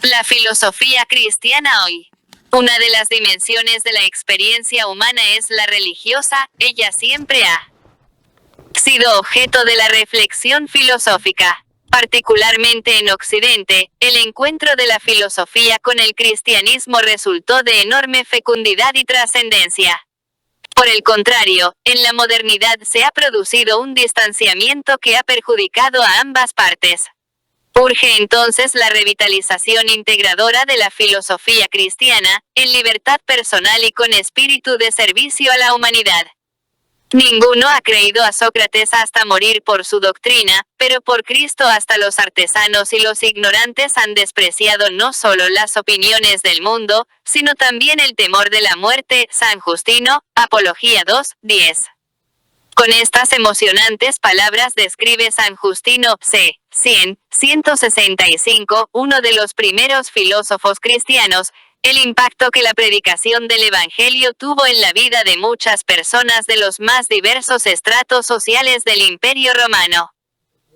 La filosofía cristiana hoy. Una de las dimensiones de la experiencia humana es la religiosa. Ella siempre ha sido objeto de la reflexión filosófica. Particularmente en Occidente, el encuentro de la filosofía con el cristianismo resultó de enorme fecundidad y trascendencia. Por el contrario, en la modernidad se ha producido un distanciamiento que ha perjudicado a ambas partes. Urge entonces la revitalización integradora de la filosofía cristiana, en libertad personal y con espíritu de servicio a la humanidad. Ninguno ha creído a Sócrates hasta morir por su doctrina, pero por Cristo hasta los artesanos y los ignorantes han despreciado no solo las opiniones del mundo, sino también el temor de la muerte. San Justino, Apología 2:10. Con estas emocionantes palabras describe San Justino, c. 165, uno de los primeros filósofos cristianos, el impacto que la predicación del Evangelio tuvo en la vida de muchas personas de los más diversos estratos sociales del Imperio Romano.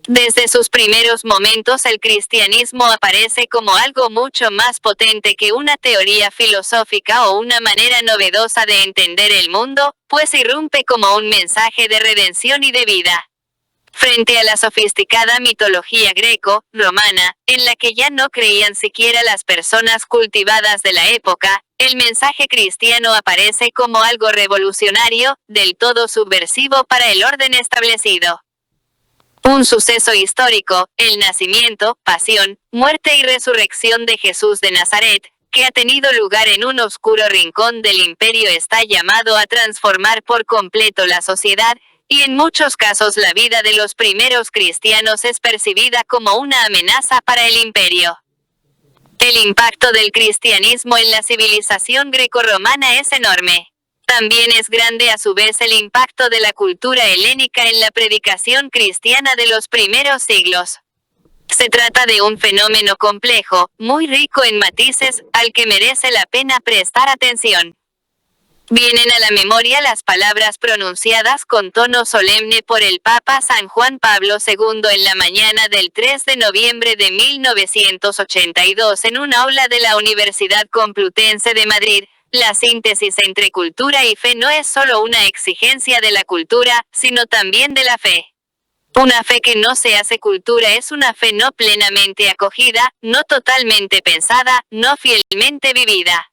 Desde sus primeros momentos el cristianismo aparece como algo mucho más potente que una teoría filosófica o una manera novedosa de entender el mundo, pues irrumpe como un mensaje de redención y de vida. Frente a la sofisticada mitología greco-romana, en la que ya no creían siquiera las personas cultivadas de la época, el mensaje cristiano aparece como algo revolucionario, del todo subversivo para el orden establecido. Un suceso histórico, el nacimiento, pasión, muerte y resurrección de Jesús de Nazaret, que ha tenido lugar en un oscuro rincón del imperio, está llamado a transformar por completo la sociedad, y en muchos casos la vida de los primeros cristianos es percibida como una amenaza para el imperio. El impacto del cristianismo en la civilización grecorromana es enorme. También es grande a su vez el impacto de la cultura helénica en la predicación cristiana de los primeros siglos. Se trata de un fenómeno complejo, muy rico en matices, al que merece la pena prestar atención. Vienen a la memoria las palabras pronunciadas con tono solemne por el Papa San Juan Pablo II en la mañana del 3 de noviembre de 1982 en un aula de la Universidad Complutense de Madrid. La síntesis entre cultura y fe no es solo una exigencia de la cultura, sino también de la fe. Una fe que no se hace cultura es una fe no plenamente acogida, no totalmente pensada, no fielmente vivida.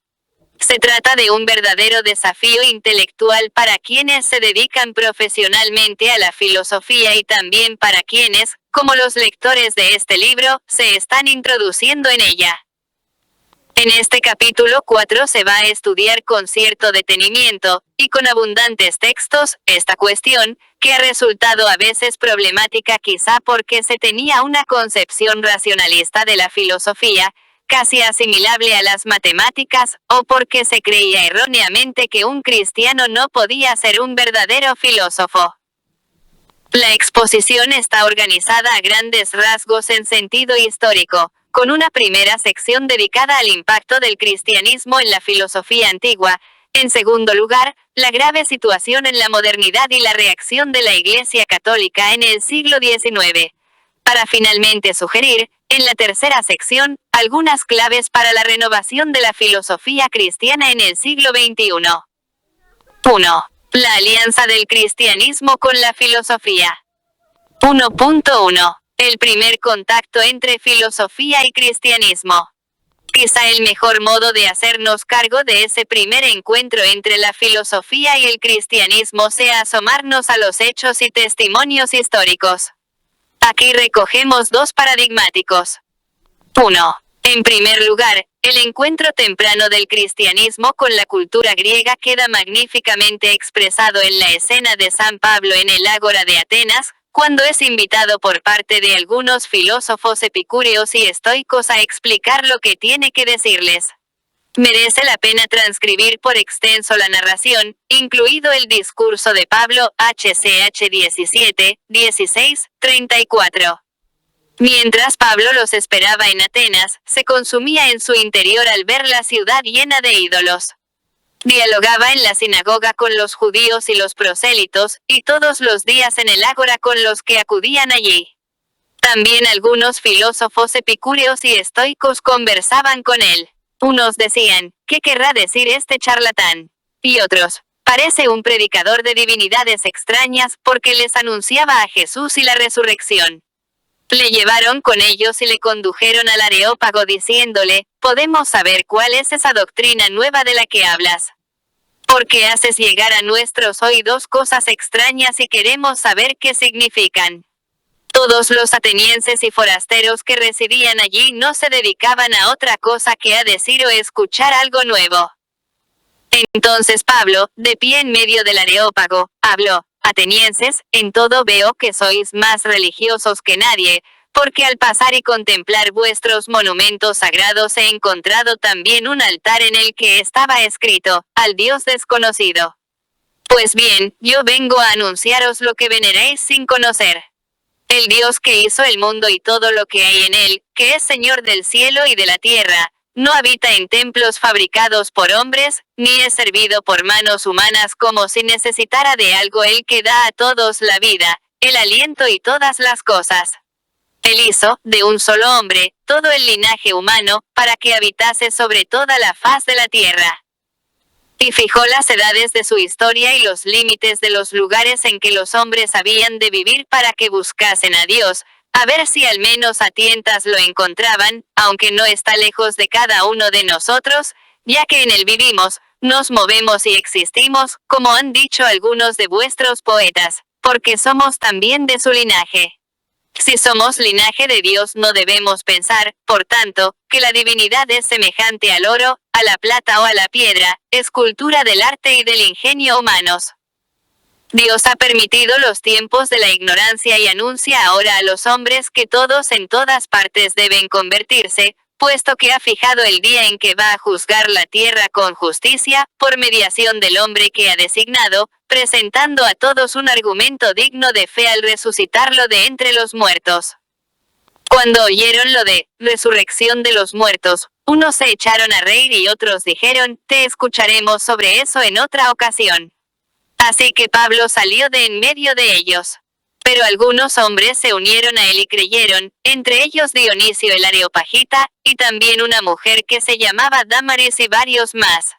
Se trata de un verdadero desafío intelectual para quienes se dedican profesionalmente a la filosofía y también para quienes, como los lectores de este libro, se están introduciendo en ella. En este capítulo 4 se va a estudiar con cierto detenimiento, y con abundantes textos, esta cuestión, que ha resultado a veces problemática quizá porque se tenía una concepción racionalista de la filosofía, casi asimilable a las matemáticas, o porque se creía erróneamente que un cristiano no podía ser un verdadero filósofo. La exposición está organizada a grandes rasgos en sentido histórico, con una primera sección dedicada al impacto del cristianismo en la filosofía antigua, en segundo lugar, la grave situación en la modernidad y la reacción de la Iglesia Católica en el siglo XIX, para finalmente sugerir, en la tercera sección, algunas claves para la renovación de la filosofía cristiana en el siglo XXI. 1. La alianza del cristianismo con la filosofía. 1.1. El primer contacto entre filosofía y cristianismo. Quizá el mejor modo de hacernos cargo de ese primer encuentro entre la filosofía y el cristianismo sea asomarnos a los hechos y testimonios históricos. Aquí recogemos dos paradigmáticos. 1. En primer lugar, el encuentro temprano del cristianismo con la cultura griega queda magníficamente expresado en la escena de San Pablo en el Ágora de Atenas, cuando es invitado por parte de algunos filósofos epicúreos y estoicos a explicar lo que tiene que decirles. Merece la pena transcribir por extenso la narración, incluido el discurso de Pablo, HCH 17, 16, 34. Mientras Pablo los esperaba en Atenas, se consumía en su interior al ver la ciudad llena de ídolos. Dialogaba en la sinagoga con los judíos y los prosélitos, y todos los días en el ágora con los que acudían allí. También algunos filósofos epicúreos y estoicos conversaban con él. Unos decían, ¿qué querrá decir este charlatán? Y otros, parece un predicador de divinidades extrañas porque les anunciaba a Jesús y la resurrección. Le llevaron con ellos y le condujeron al Areópago diciéndole, podemos saber cuál es esa doctrina nueva de la que hablas. Porque haces llegar a nuestros oídos cosas extrañas y queremos saber qué significan. Todos los atenienses y forasteros que residían allí no se dedicaban a otra cosa que a decir o escuchar algo nuevo. Entonces Pablo, de pie en medio del Areópago, habló, atenienses, en todo veo que sois más religiosos que nadie, porque al pasar y contemplar vuestros monumentos sagrados he encontrado también un altar en el que estaba escrito, al Dios desconocido. Pues bien, yo vengo a anunciaros lo que veneréis sin conocer. El Dios que hizo el mundo y todo lo que hay en él, que es Señor del cielo y de la tierra, no habita en templos fabricados por hombres, ni es servido por manos humanas como si necesitara de algo Él que da a todos la vida, el aliento y todas las cosas. Él hizo, de un solo hombre, todo el linaje humano, para que habitase sobre toda la faz de la tierra. Y fijó las edades de su historia y los límites de los lugares en que los hombres habían de vivir para que buscasen a Dios, a ver si al menos a tientas lo encontraban, aunque no está lejos de cada uno de nosotros, ya que en él vivimos, nos movemos y existimos, como han dicho algunos de vuestros poetas, porque somos también de su linaje. Si somos linaje de Dios no debemos pensar, por tanto, que la divinidad es semejante al oro, a la plata o a la piedra, escultura del arte y del ingenio humanos. Dios ha permitido los tiempos de la ignorancia y anuncia ahora a los hombres que todos en todas partes deben convertirse, puesto que ha fijado el día en que va a juzgar la tierra con justicia, por mediación del hombre que ha designado, presentando a todos un argumento digno de fe al resucitarlo de entre los muertos. Cuando oyeron lo de resurrección de los muertos, unos se echaron a reír y otros dijeron, te escucharemos sobre eso en otra ocasión. Así que Pablo salió de en medio de ellos. Pero algunos hombres se unieron a él y creyeron, entre ellos Dionisio el Areopagita, y también una mujer que se llamaba Dámaris y varios más.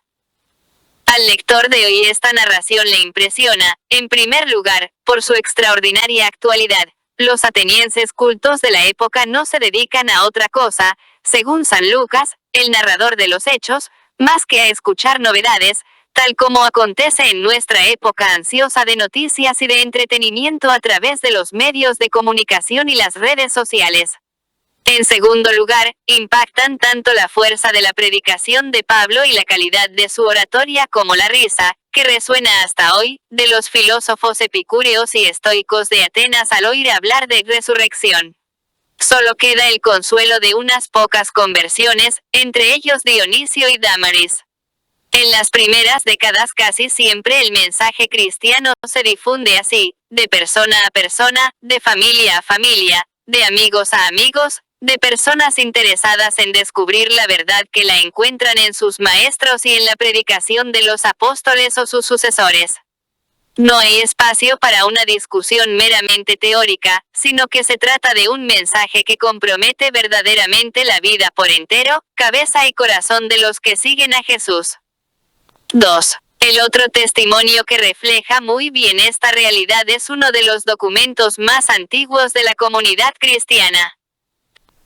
Al lector de hoy esta narración le impresiona, en primer lugar, por su extraordinaria actualidad. Los atenienses cultos de la época no se dedican a otra cosa, según San Lucas, el narrador de los hechos, más que a escuchar novedades, tal como acontece en nuestra época ansiosa de noticias y de entretenimiento a través de los medios de comunicación y las redes sociales. En segundo lugar, impactan tanto la fuerza de la predicación de Pablo y la calidad de su oratoria como la risa, que resuena hasta hoy, de los filósofos epicúreos y estoicos de Atenas al oír hablar de resurrección. Solo queda el consuelo de unas pocas conversiones, entre ellos Dionisio y Dámaris. En las primeras décadas casi siempre el mensaje cristiano se difunde así, de persona a persona, de familia a familia, de amigos a amigos, de personas interesadas en descubrir la verdad que la encuentran en sus maestros y en la predicación de los apóstoles o sus sucesores. No hay espacio para una discusión meramente teórica, sino que se trata de un mensaje que compromete verdaderamente la vida por entero, cabeza y corazón de los que siguen a Jesús. 2. El otro testimonio que refleja muy bien esta realidad es uno de los documentos más antiguos de la comunidad cristiana.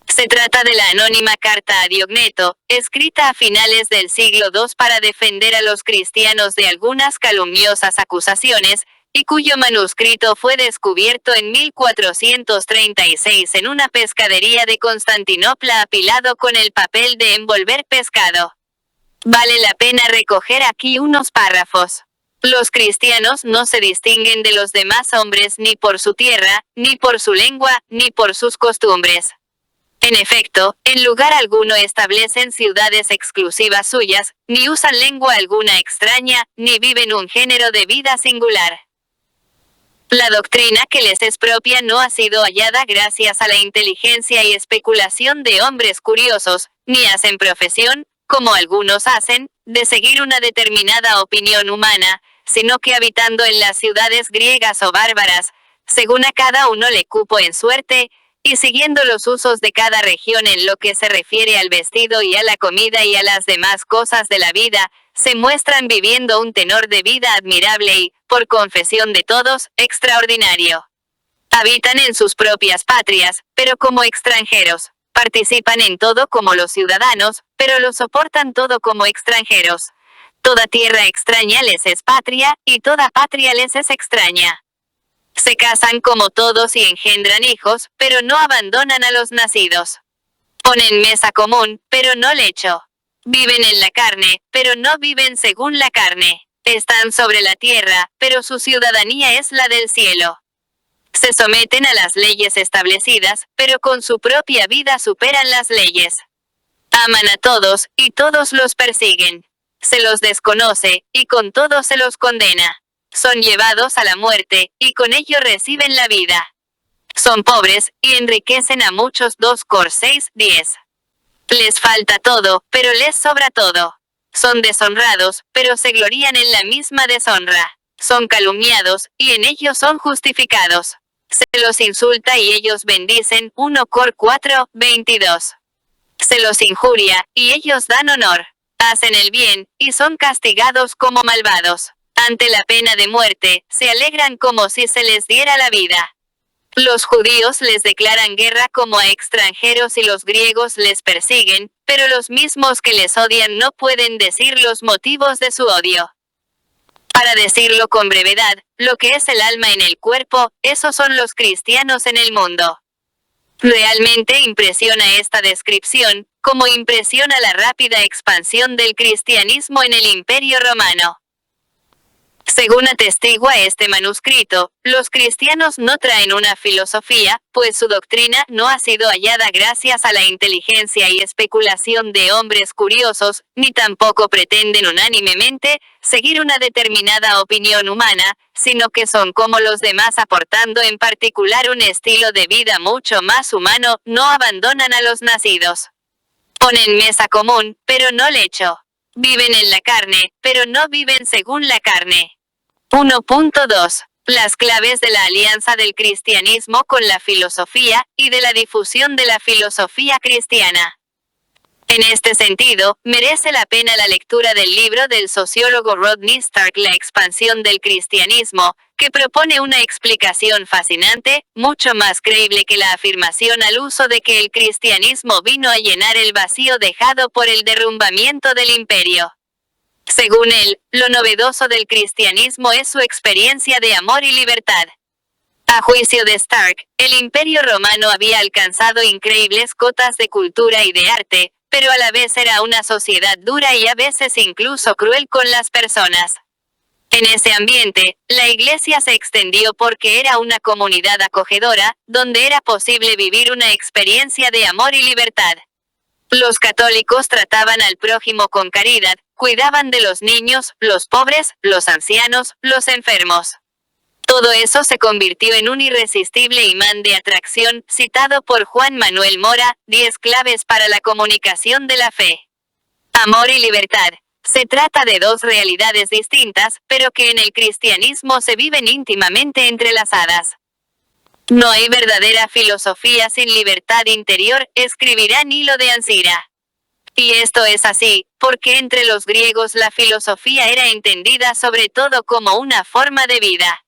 Se trata de la anónima carta a Diogneto, escrita a finales del siglo II para defender a los cristianos de algunas calumniosas acusaciones, y cuyo manuscrito fue descubierto en 1436 en una pescadería de Constantinopla apilado con el papel de envolver pescado. Vale la pena recoger aquí unos párrafos. Los cristianos no se distinguen de los demás hombres ni por su tierra, ni por su lengua, ni por sus costumbres. En efecto, en lugar alguno establecen ciudades exclusivas suyas, ni usan lengua alguna extraña, ni viven un género de vida singular. La doctrina que les es propia no ha sido hallada gracias a la inteligencia y especulación de hombres curiosos, ni hacen profesión, como algunos hacen, de seguir una determinada opinión humana, sino que habitando en las ciudades griegas o bárbaras, según a cada uno le cupo en suerte, y siguiendo los usos de cada región en lo que se refiere al vestido y a la comida y a las demás cosas de la vida, se muestran viviendo un tenor de vida admirable y, por confesión de todos, extraordinario. Habitan en sus propias patrias, pero como extranjeros. Participan en todo como los ciudadanos, pero lo soportan todo como extranjeros. Toda tierra extraña les es patria, y toda patria les es extraña. Se casan como todos y engendran hijos, pero no abandonan a los nacidos. Ponen mesa común, pero no lecho. Viven en la carne, pero no viven según la carne. Están sobre la tierra, pero su ciudadanía es la del cielo. Se someten a las leyes establecidas, pero con su propia vida superan las leyes. Aman a todos, y todos los persiguen. Se los desconoce, y con todo se los condena. Son llevados a la muerte, y con ello reciben la vida. Son pobres, y enriquecen a muchos. 2 Cor 6:10. Les falta todo, pero les sobra todo. Son deshonrados, pero se glorían en la misma deshonra. Son calumniados, y en ello son justificados. Se los insulta y ellos bendicen. 1 Cor 4:22. Se los injuria, y ellos dan honor. Hacen el bien, y son castigados como malvados. Ante la pena de muerte, se alegran como si se les diera la vida. Los judíos les declaran guerra como a extranjeros y los griegos les persiguen, pero los mismos que les odian no pueden decir los motivos de su odio. Para decirlo con brevedad, lo que es el alma en el cuerpo, esos son los cristianos en el mundo. Realmente impresiona esta descripción, como impresiona la rápida expansión del cristianismo en el Imperio Romano. Según atestigua este manuscrito, los cristianos no traen una filosofía, pues su doctrina no ha sido hallada gracias a la inteligencia y especulación de hombres curiosos, ni tampoco pretenden unánimemente seguir una determinada opinión humana, sino que son como los demás aportando en particular un estilo de vida mucho más humano. No abandonan a los nacidos. Ponen mesa común, pero no lecho. Viven en la carne, pero no viven según la carne. 1.2. Las claves de la alianza del cristianismo con la filosofía, y de la difusión de la filosofía cristiana. En este sentido, merece la pena la lectura del libro del sociólogo Rodney Stark La expansión del cristianismo, que propone una explicación fascinante, mucho más creíble que la afirmación al uso de que el cristianismo vino a llenar el vacío dejado por el derrumbamiento del imperio. Según él, lo novedoso del cristianismo es su experiencia de amor y libertad. A juicio de Stark, el Imperio Romano había alcanzado increíbles cotas de cultura y de arte, pero a la vez era una sociedad dura y a veces incluso cruel con las personas. En ese ambiente, la Iglesia se extendió porque era una comunidad acogedora, donde era posible vivir una experiencia de amor y libertad. Los católicos trataban al prójimo con caridad, cuidaban de los niños, los pobres, los ancianos, los enfermos. Todo eso se convirtió en un irresistible imán de atracción, citado por Juan Manuel Mora, 10 claves para la comunicación de la fe. Amor y libertad. Se trata de dos realidades distintas, pero que en el cristianismo se viven íntimamente entrelazadas. No hay verdadera filosofía sin libertad interior, escribirá Nilo de Ancira. Y esto es así, porque entre los griegos la filosofía era entendida sobre todo como una forma de vida.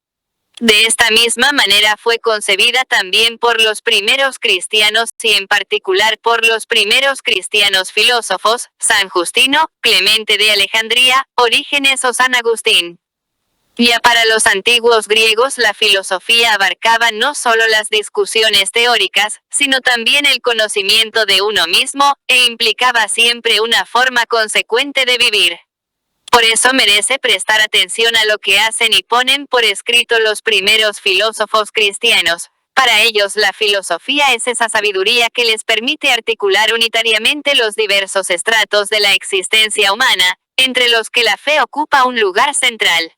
De esta misma manera fue concebida también por los primeros cristianos y en particular por los primeros cristianos filósofos, San Justino, Clemente de Alejandría, Orígenes o San Agustín. Ya para los antiguos griegos la filosofía abarcaba no solo las discusiones teóricas, sino también el conocimiento de uno mismo, e implicaba siempre una forma consecuente de vivir. Por eso merece prestar atención a lo que hacen y ponen por escrito los primeros filósofos cristianos. Para ellos la filosofía es esa sabiduría que les permite articular unitariamente los diversos estratos de la existencia humana, entre los que la fe ocupa un lugar central.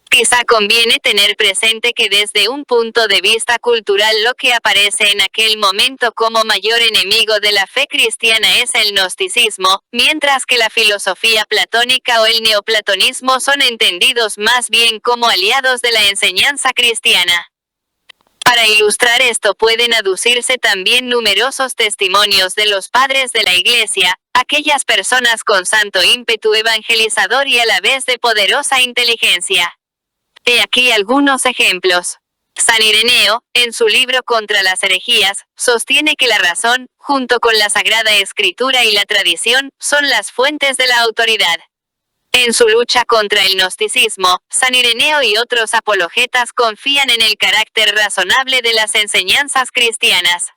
Quizá conviene tener presente que desde un punto de vista cultural lo que aparece en aquel momento como mayor enemigo de la fe cristiana es el gnosticismo, mientras que la filosofía platónica o el neoplatonismo son entendidos más bien como aliados de la enseñanza cristiana. Para ilustrar esto pueden aducirse también numerosos testimonios de los padres de la Iglesia, aquellas personas con santo ímpetu evangelizador y a la vez de poderosa inteligencia. He aquí algunos ejemplos. San Ireneo, en su libro Contra las herejías, sostiene que la razón, junto con la Sagrada Escritura y la tradición, son las fuentes de la autoridad. En su lucha contra el gnosticismo, San Ireneo y otros apologetas confían en el carácter razonable de las enseñanzas cristianas.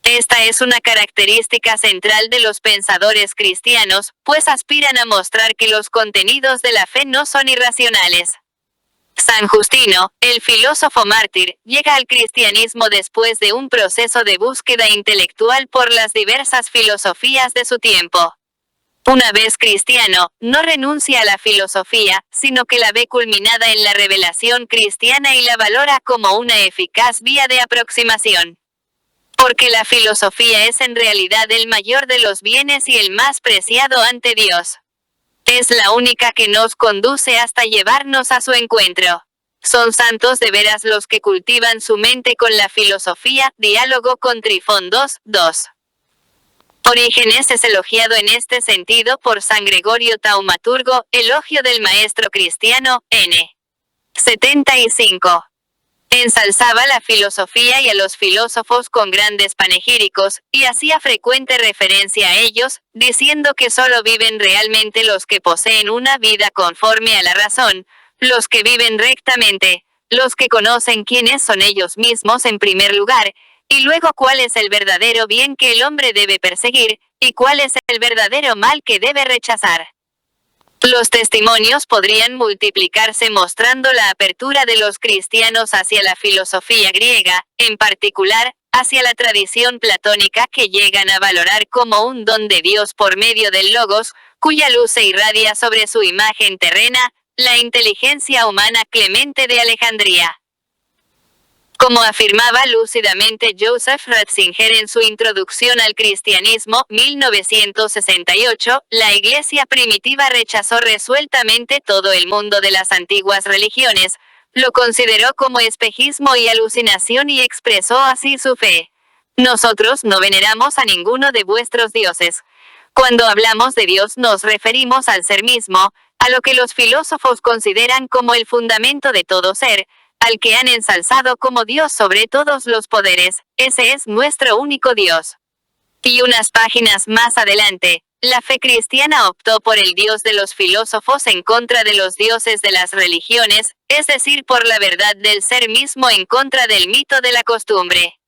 Esta es una característica central de los pensadores cristianos, pues aspiran a mostrar que los contenidos de la fe no son irracionales. San Justino, el filósofo mártir, llega al cristianismo después de un proceso de búsqueda intelectual por las diversas filosofías de su tiempo. Una vez cristiano, no renuncia a la filosofía, sino que la ve culminada en la revelación cristiana y la valora como una eficaz vía de aproximación. Porque la filosofía es en realidad el mayor de los bienes y el más preciado ante Dios. Es la única que nos conduce hasta llevarnos a su encuentro. Son santos de veras los que cultivan su mente con la filosofía. Diálogo con Trifón 2:2. Orígenes es elogiado en este sentido por San Gregorio Taumaturgo, Elogio del Maestro Cristiano, n. 75. Ensalzaba la filosofía y a los filósofos con grandes panegíricos, y hacía frecuente referencia a ellos, diciendo que solo viven realmente los que poseen una vida conforme a la razón, los que viven rectamente, los que conocen quiénes son ellos mismos en primer lugar, y luego cuál es el verdadero bien que el hombre debe perseguir, y cuál es el verdadero mal que debe rechazar. Los testimonios podrían multiplicarse mostrando la apertura de los cristianos hacia la filosofía griega, en particular, hacia la tradición platónica que llegan a valorar como un don de Dios por medio del Logos, cuya luz se irradia sobre su imagen terrena, la inteligencia humana Clemente de Alejandría. Como afirmaba lúcidamente Joseph Ratzinger en su Introducción al Cristianismo, 1968, la Iglesia primitiva rechazó resueltamente todo el mundo de las antiguas religiones, lo consideró como espejismo y alucinación y expresó así su fe. Nosotros no veneramos a ninguno de vuestros dioses. Cuando hablamos de Dios nos referimos al ser mismo, a lo que los filósofos consideran como el fundamento de todo ser, al que han ensalzado como Dios sobre todos los poderes, ese es nuestro único Dios. Y unas páginas más adelante, la fe cristiana optó por el Dios de los filósofos en contra de los dioses de las religiones, es decir, por la verdad del ser mismo en contra del mito de la costumbre.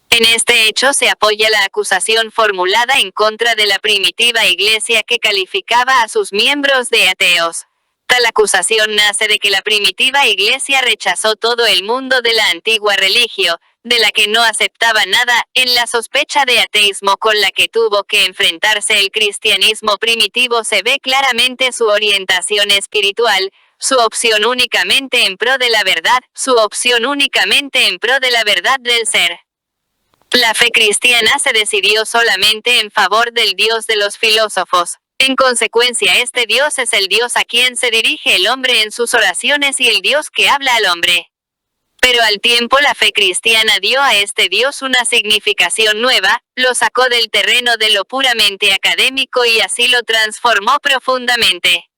En este hecho se apoya la acusación formulada en contra de la primitiva Iglesia que calificaba a sus miembros de ateos. Tal acusación nace de que la primitiva Iglesia rechazó todo el mundo de la antigua religión, de la que no aceptaba nada, en la sospecha de ateísmo con la que tuvo que enfrentarse el cristianismo primitivo se ve claramente su orientación espiritual, su opción únicamente en pro de la verdad, su opción únicamente en pro de la verdad del ser. La fe cristiana se decidió solamente en favor del Dios de los filósofos. En consecuencia, este Dios es el Dios a quien se dirige el hombre en sus oraciones y el Dios que habla al hombre. Pero al tiempo la fe cristiana dio a este Dios una significación nueva, lo sacó del terreno de lo puramente académico y así lo transformó profundamente.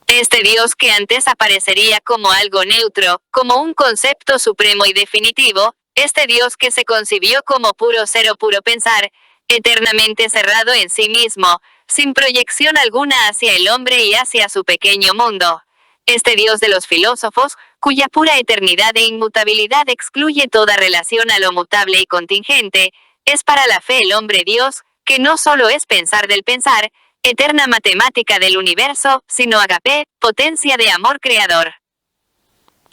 Este Dios que antes aparecería como algo neutro, como un concepto supremo y definitivo, este Dios que se concibió como puro ser o puro pensar, eternamente cerrado en sí mismo, sin proyección alguna hacia el hombre y hacia su pequeño mundo. Este Dios de los filósofos, cuya pura eternidad e inmutabilidad excluye toda relación a lo mutable y contingente, es para la fe el hombre Dios, que no solo es pensar del pensar, eterna matemática del universo, sino agape, potencia de amor creador.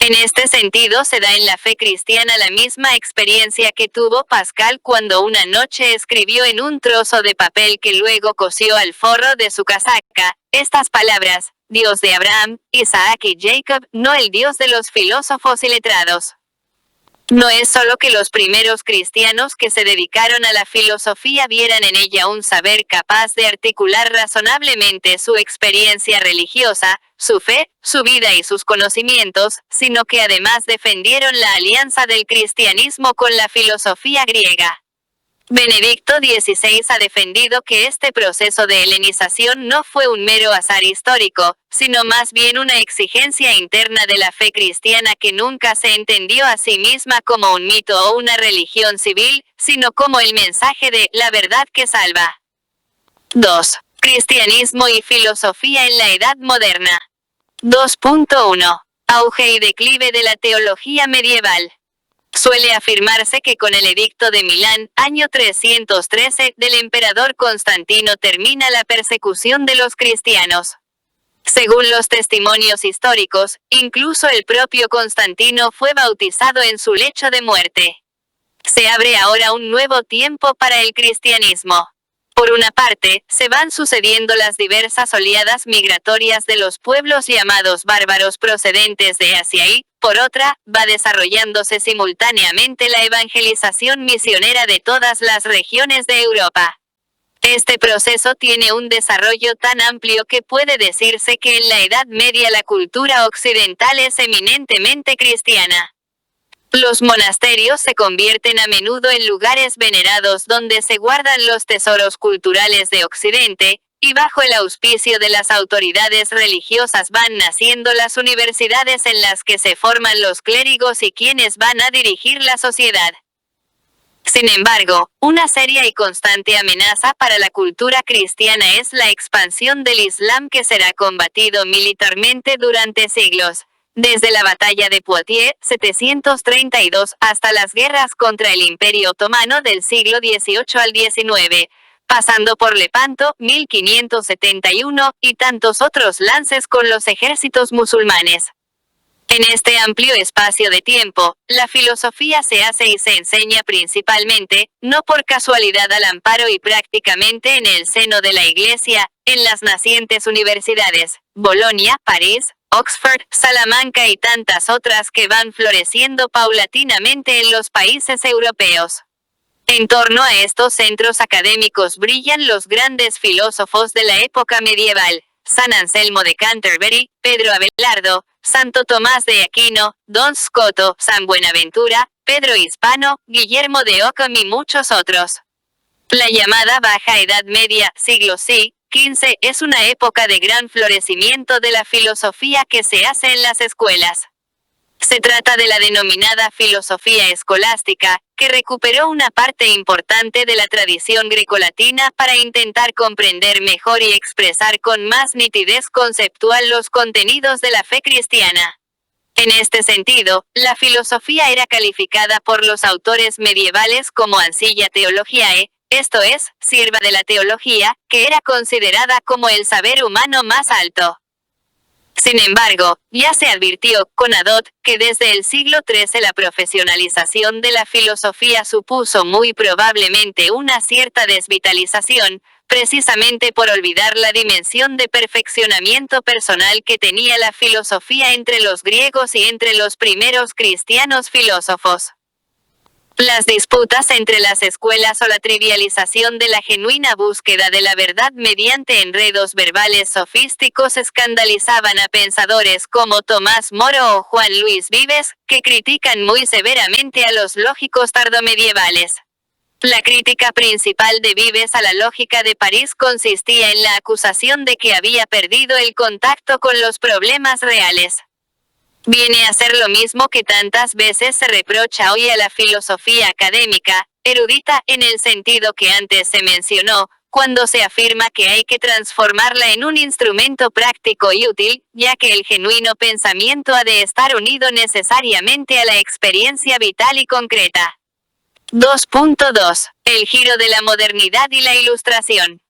En este sentido se da en la fe cristiana la misma experiencia que tuvo Pascal cuando una noche escribió en un trozo de papel que luego cosió al forro de su casaca, estas palabras: Dios de Abraham, Isaac y Jacob, no el Dios de los filósofos y letrados. No es solo que los primeros cristianos que se dedicaron a la filosofía vieran en ella un saber capaz de articular razonablemente su experiencia religiosa, su fe, su vida y sus conocimientos, sino que además defendieron la alianza del cristianismo con la filosofía griega. Benedicto XVI ha defendido que este proceso de helenización no fue un mero azar histórico, sino más bien una exigencia interna de la fe cristiana que nunca se entendió a sí misma como un mito o una religión civil, sino como el mensaje de la verdad que salva. 2. Cristianismo y filosofía en la Edad Moderna. 2.1. Auge y declive de la teología medieval. Suele afirmarse que con el Edicto de Milán, año 313, del emperador Constantino termina la persecución de los cristianos. Según los testimonios históricos, incluso el propio Constantino fue bautizado en su lecho de muerte. Se abre ahora un nuevo tiempo para el cristianismo. Por una parte, se van sucediendo las diversas oleadas migratorias de los pueblos llamados bárbaros procedentes de Asia y, por otra, va desarrollándose simultáneamente la evangelización misionera de todas las regiones de Europa. Este proceso tiene un desarrollo tan amplio que puede decirse que en la Edad Media la cultura occidental es eminentemente cristiana. Los monasterios se convierten a menudo en lugares venerados donde se guardan los tesoros culturales de Occidente, y bajo el auspicio de las autoridades religiosas van naciendo las universidades en las que se forman los clérigos y quienes van a dirigir la sociedad. Sin embargo, una seria y constante amenaza para la cultura cristiana es la expansión del Islam que será combatido militarmente durante siglos. Desde la batalla de Poitiers, 732, hasta las guerras contra el Imperio Otomano del siglo XVIII al XIX, pasando por Lepanto, 1571, y tantos otros lances con los ejércitos musulmanes. En este amplio espacio de tiempo, la filosofía se hace y se enseña principalmente, no por casualidad al amparo y prácticamente en el seno de la Iglesia, en las nacientes universidades, Bolonia, París, Oxford, Salamanca y tantas otras que van floreciendo paulatinamente en los países europeos. En torno a estos centros académicos brillan los grandes filósofos de la época medieval: San Anselmo de Canterbury, Pedro Abelardo, Santo Tomás de Aquino, Don Scoto, San Buenaventura, Pedro Hispano, Guillermo de Ockham y muchos otros. La llamada Baja Edad Media, siglo XV, es una época de gran florecimiento de la filosofía que se hace en las escuelas. Se trata de la denominada filosofía escolástica, que recuperó una parte importante de la tradición grecolatina para intentar comprender mejor y expresar con más nitidez conceptual los contenidos de la fe cristiana. En este sentido, la filosofía era calificada por los autores medievales como Ancilla Theologiae, esto es, sierva de la teología, que era considerada como el saber humano más alto. Sin embargo, ya se advirtió, con Adot, que desde el siglo XIII la profesionalización de la filosofía supuso muy probablemente una cierta desvitalización, precisamente por olvidar la dimensión de perfeccionamiento personal que tenía la filosofía entre los griegos y entre los primeros cristianos filósofos. Las disputas entre las escuelas o la trivialización de la genuina búsqueda de la verdad mediante enredos verbales sofísticos escandalizaban a pensadores como Tomás Moro o Juan Luis Vives, que critican muy severamente a los lógicos tardomedievales. La crítica principal de Vives a la lógica de París consistía en la acusación de que había perdido el contacto con los problemas reales. Viene a ser lo mismo que tantas veces se reprocha hoy a la filosofía académica, erudita, en el sentido que antes se mencionó, cuando se afirma que hay que transformarla en un instrumento práctico y útil, ya que el genuino pensamiento ha de estar unido necesariamente a la experiencia vital y concreta. 2.2. El giro de la modernidad y la ilustración.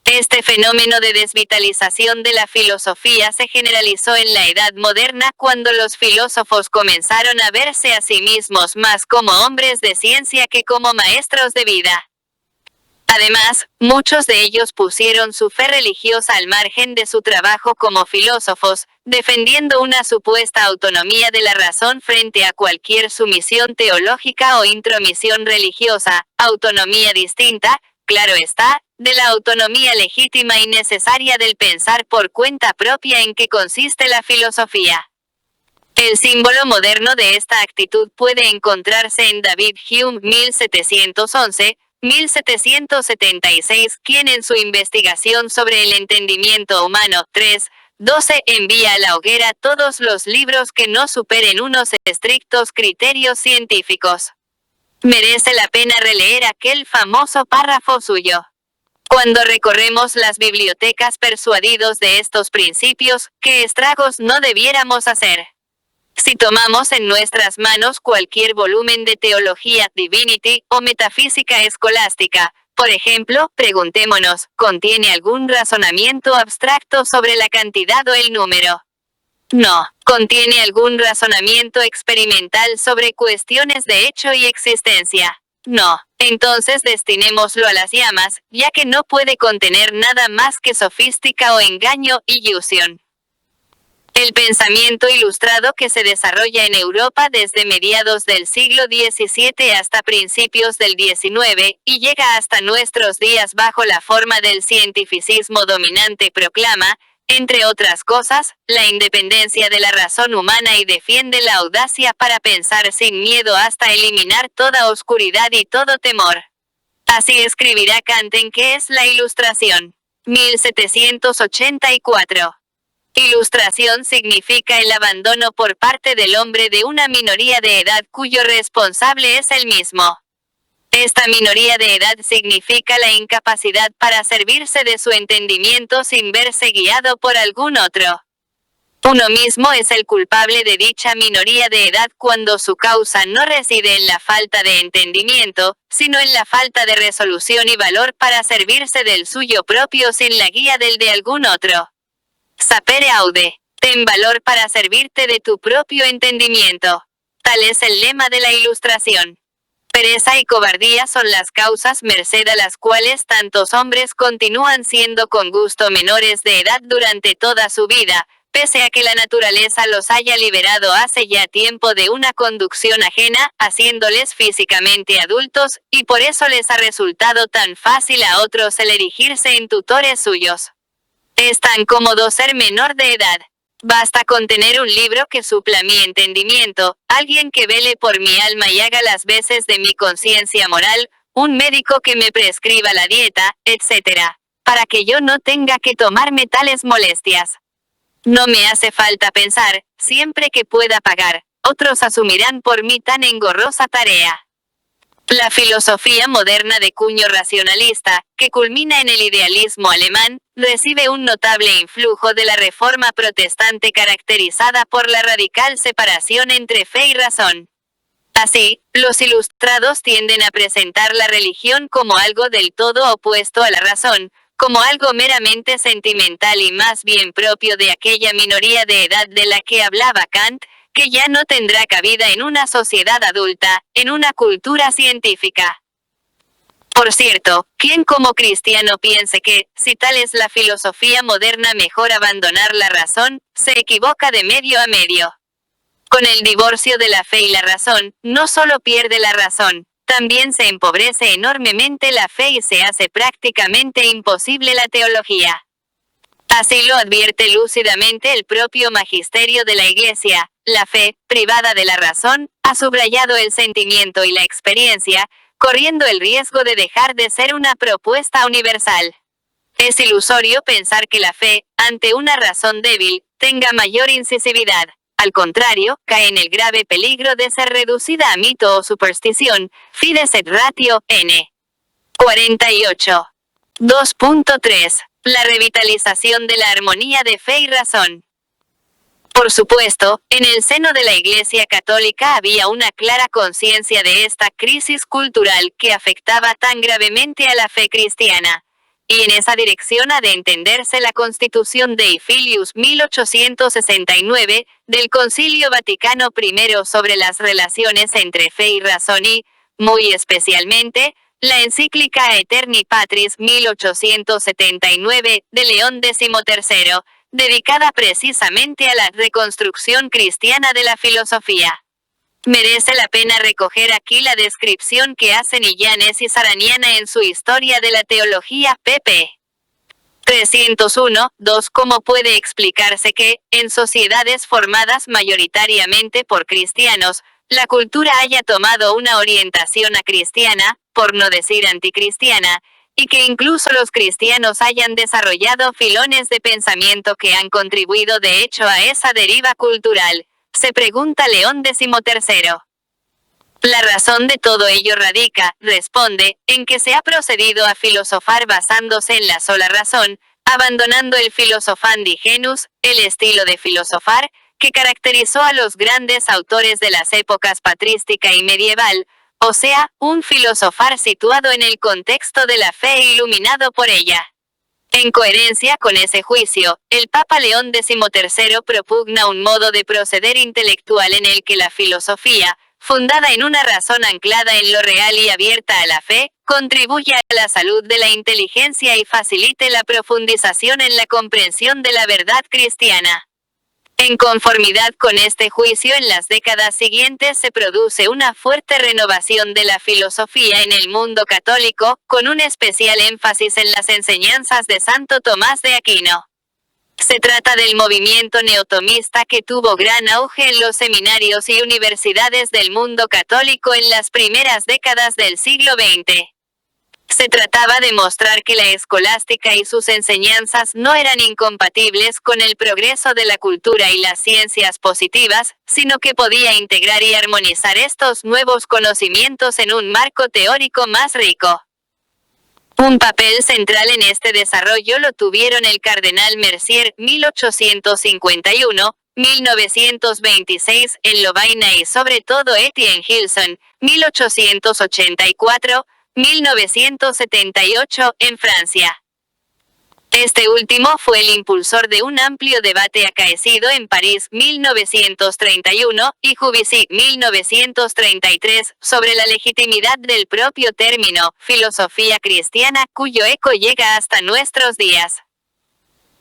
Este fenómeno de desvitalización de la filosofía se generalizó en la Edad Moderna cuando los filósofos comenzaron a verse a sí mismos más como hombres de ciencia que como maestros de vida. Además, muchos de ellos pusieron su fe religiosa al margen de su trabajo como filósofos, defendiendo una supuesta autonomía de la razón frente a cualquier sumisión teológica o intromisión religiosa, autonomía distinta, claro está, de la autonomía legítima y necesaria del pensar por cuenta propia en que consiste la filosofía. El símbolo moderno de esta actitud puede encontrarse en David Hume 1711-1776, quien en su investigación sobre el entendimiento humano 3:12 envía a la hoguera todos los libros que no superen unos estrictos criterios científicos. Merece la pena releer aquel famoso párrafo suyo. Cuando recorremos las bibliotecas persuadidos de estos principios, ¿qué estragos no debiéramos hacer? Si tomamos en nuestras manos cualquier volumen de teología, divinity, o metafísica escolástica, por ejemplo, preguntémonos, ¿contiene algún razonamiento abstracto sobre la cantidad o el número? No. ¿Contiene algún razonamiento experimental sobre cuestiones de hecho y existencia? No. Entonces destinémoslo a las llamas, ya que no puede contener nada más que sofística o engaño, illusión. El pensamiento ilustrado que se desarrolla en Europa desde mediados del siglo XVII hasta principios del XIX, y llega hasta nuestros días bajo la forma del cientificismo dominante proclama, entre otras cosas, la independencia de la razón humana y defiende la audacia para pensar sin miedo hasta eliminar toda oscuridad y todo temor. Así escribirá Kant en ¿Qué es la Ilustración? 1784. Ilustración significa el abandono por parte del hombre de una minoría de edad cuyo responsable es él mismo. Esta minoría de edad significa la incapacidad para servirse de su entendimiento sin verse guiado por algún otro. Uno mismo es el culpable de dicha minoría de edad cuando su causa no reside en la falta de entendimiento, sino en la falta de resolución y valor para servirse del suyo propio sin la guía del de algún otro. Sapere aude. Ten valor para servirte de tu propio entendimiento. Tal es el lema de la Ilustración. Pereza y cobardía son las causas merced a las cuales tantos hombres continúan siendo con gusto menores de edad durante toda su vida, pese a que la naturaleza los haya liberado hace ya tiempo de una conducción ajena, haciéndoles físicamente adultos, y por eso les ha resultado tan fácil a otros el erigirse en tutores suyos. Es tan cómodo ser menor de edad. Basta con tener un libro que supla mi entendimiento, alguien que vele por mi alma y haga las veces de mi conciencia moral, un médico que me prescriba la dieta, etc., para que yo no tenga que tomarme tales molestias. No me hace falta pensar, siempre que pueda pagar, otros asumirán por mí tan engorrosa tarea. La filosofía moderna de cuño racionalista, que culmina en el idealismo alemán, recibe un notable influjo de la reforma protestante caracterizada por la radical separación entre fe y razón. Así, los ilustrados tienden a presentar la religión como algo del todo opuesto a la razón, como algo meramente sentimental y más bien propio de aquella minoría de edad de la que hablaba Kant, que ya no tendrá cabida en una sociedad adulta, en una cultura científica. Por cierto, quien como cristiano piense que, si tal es la filosofía moderna, mejor abandonar la razón, se equivoca de medio a medio. Con el divorcio de la fe y la razón, no solo pierde la razón, también se empobrece enormemente la fe y se hace prácticamente imposible la teología. Así lo advierte lúcidamente el propio magisterio de la Iglesia. La fe, privada de la razón, ha subrayado el sentimiento y la experiencia, corriendo el riesgo de dejar de ser una propuesta universal. Es ilusorio pensar que la fe, ante una razón débil, tenga mayor incisividad. Al contrario, cae en el grave peligro de ser reducida a mito o superstición. Fides et ratio, n. 48. 2.3. La revitalización de la armonía de fe y razón. Por supuesto, en el seno de la Iglesia Católica había una clara conciencia de esta crisis cultural que afectaba tan gravemente a la fe cristiana. Y en esa dirección ha de entenderse la Constitución Dei Filius 1869, del Concilio Vaticano I sobre las relaciones entre fe y razón y, muy especialmente, la encíclica Aeterni Patris 1879, de León XIII, dedicada precisamente a la reconstrucción cristiana de la filosofía. Merece la pena recoger aquí la descripción que hacen Illanes y Saraniana en su Historia de la Teología, pp. 301-2. ¿Cómo puede explicarse que, en sociedades formadas mayoritariamente por cristianos, la cultura haya tomado una orientación acristiana, por no decir anticristiana, y que incluso los cristianos hayan desarrollado filones de pensamiento que han contribuido de hecho a esa deriva cultural? Se pregunta León XIII. La razón de todo ello radica, responde, en que se ha procedido a filosofar basándose en la sola razón, abandonando el filosofandi genus, el estilo de filosofar, que caracterizó a los grandes autores de las épocas patrística y medieval, o sea, un filosofar situado en el contexto de la fe e iluminado por ella. En coherencia con ese juicio, el Papa León XIII propugna un modo de proceder intelectual en el que la filosofía, fundada en una razón anclada en lo real y abierta a la fe, contribuya a la salud de la inteligencia y facilite la profundización en la comprensión de la verdad cristiana. En conformidad con este juicio, en las décadas siguientes se produce una fuerte renovación de la filosofía en el mundo católico, con un especial énfasis en las enseñanzas de Santo Tomás de Aquino. Se trata del movimiento neotomista que tuvo gran auge en los seminarios y universidades del mundo católico en las primeras décadas del siglo XX. Se trataba de mostrar que la escolástica y sus enseñanzas no eran incompatibles con el progreso de la cultura y las ciencias positivas, sino que podía integrar y armonizar estos nuevos conocimientos en un marco teórico más rico. Un papel central en este desarrollo lo tuvieron el cardenal Mercier, 1851-1926, en Lovaina y sobre todo Etienne Gilson, 1884-1978, en Francia. Este último fue el impulsor de un amplio debate acaecido en París 1931 y Juvisy 1933 sobre la legitimidad del propio término filosofía cristiana, cuyo eco llega hasta nuestros días.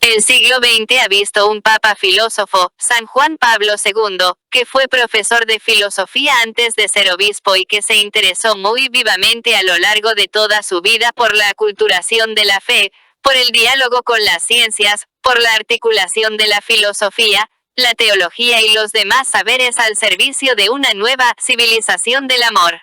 El siglo XX ha visto un papa filósofo, San Juan Pablo II, que fue profesor de filosofía antes de ser obispo y que se interesó muy vivamente a lo largo de toda su vida por la aculturación de la fe, por el diálogo con las ciencias, por la articulación de la filosofía, la teología y los demás saberes al servicio de una nueva civilización del amor.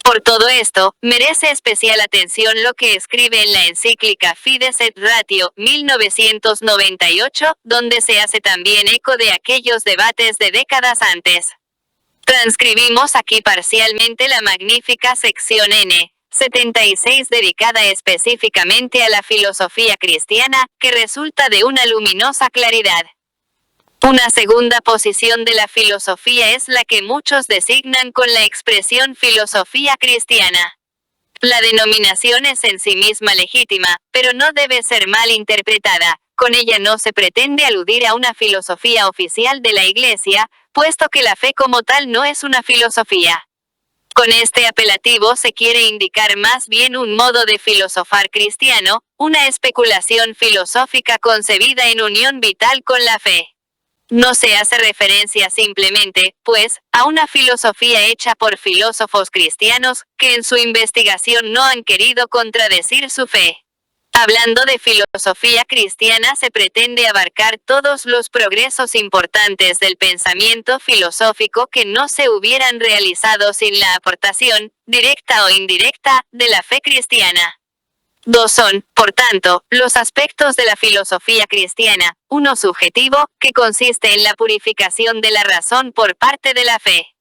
Por todo esto, merece especial atención lo que escribe en la encíclica Fides et Ratio, 1998, donde se hace también eco de aquellos debates de décadas antes. Transcribimos aquí parcialmente la magnífica sección N. 76 dedicada específicamente a la filosofía cristiana, que resulta de una luminosa claridad. Una segunda posición de la filosofía es la que muchos designan con la expresión filosofía cristiana. La denominación es en sí misma legítima, pero no debe ser mal interpretada. Con ella no se pretende aludir a una filosofía oficial de la Iglesia, puesto que la fe como tal no es una filosofía. Con este apelativo se quiere indicar más bien un modo de filosofar cristiano, una especulación filosófica concebida en unión vital con la fe. No se hace referencia simplemente, pues, a una filosofía hecha por filósofos cristianos, que en su investigación no han querido contradecir su fe. Hablando de filosofía cristiana se pretende abarcar todos los progresos importantes del pensamiento filosófico que no se hubieran realizado sin la aportación, directa o indirecta, de la fe cristiana. Dos son, por tanto, los aspectos de la filosofía cristiana: uno subjetivo, que consiste en la purificación de la razón por parte de la fe.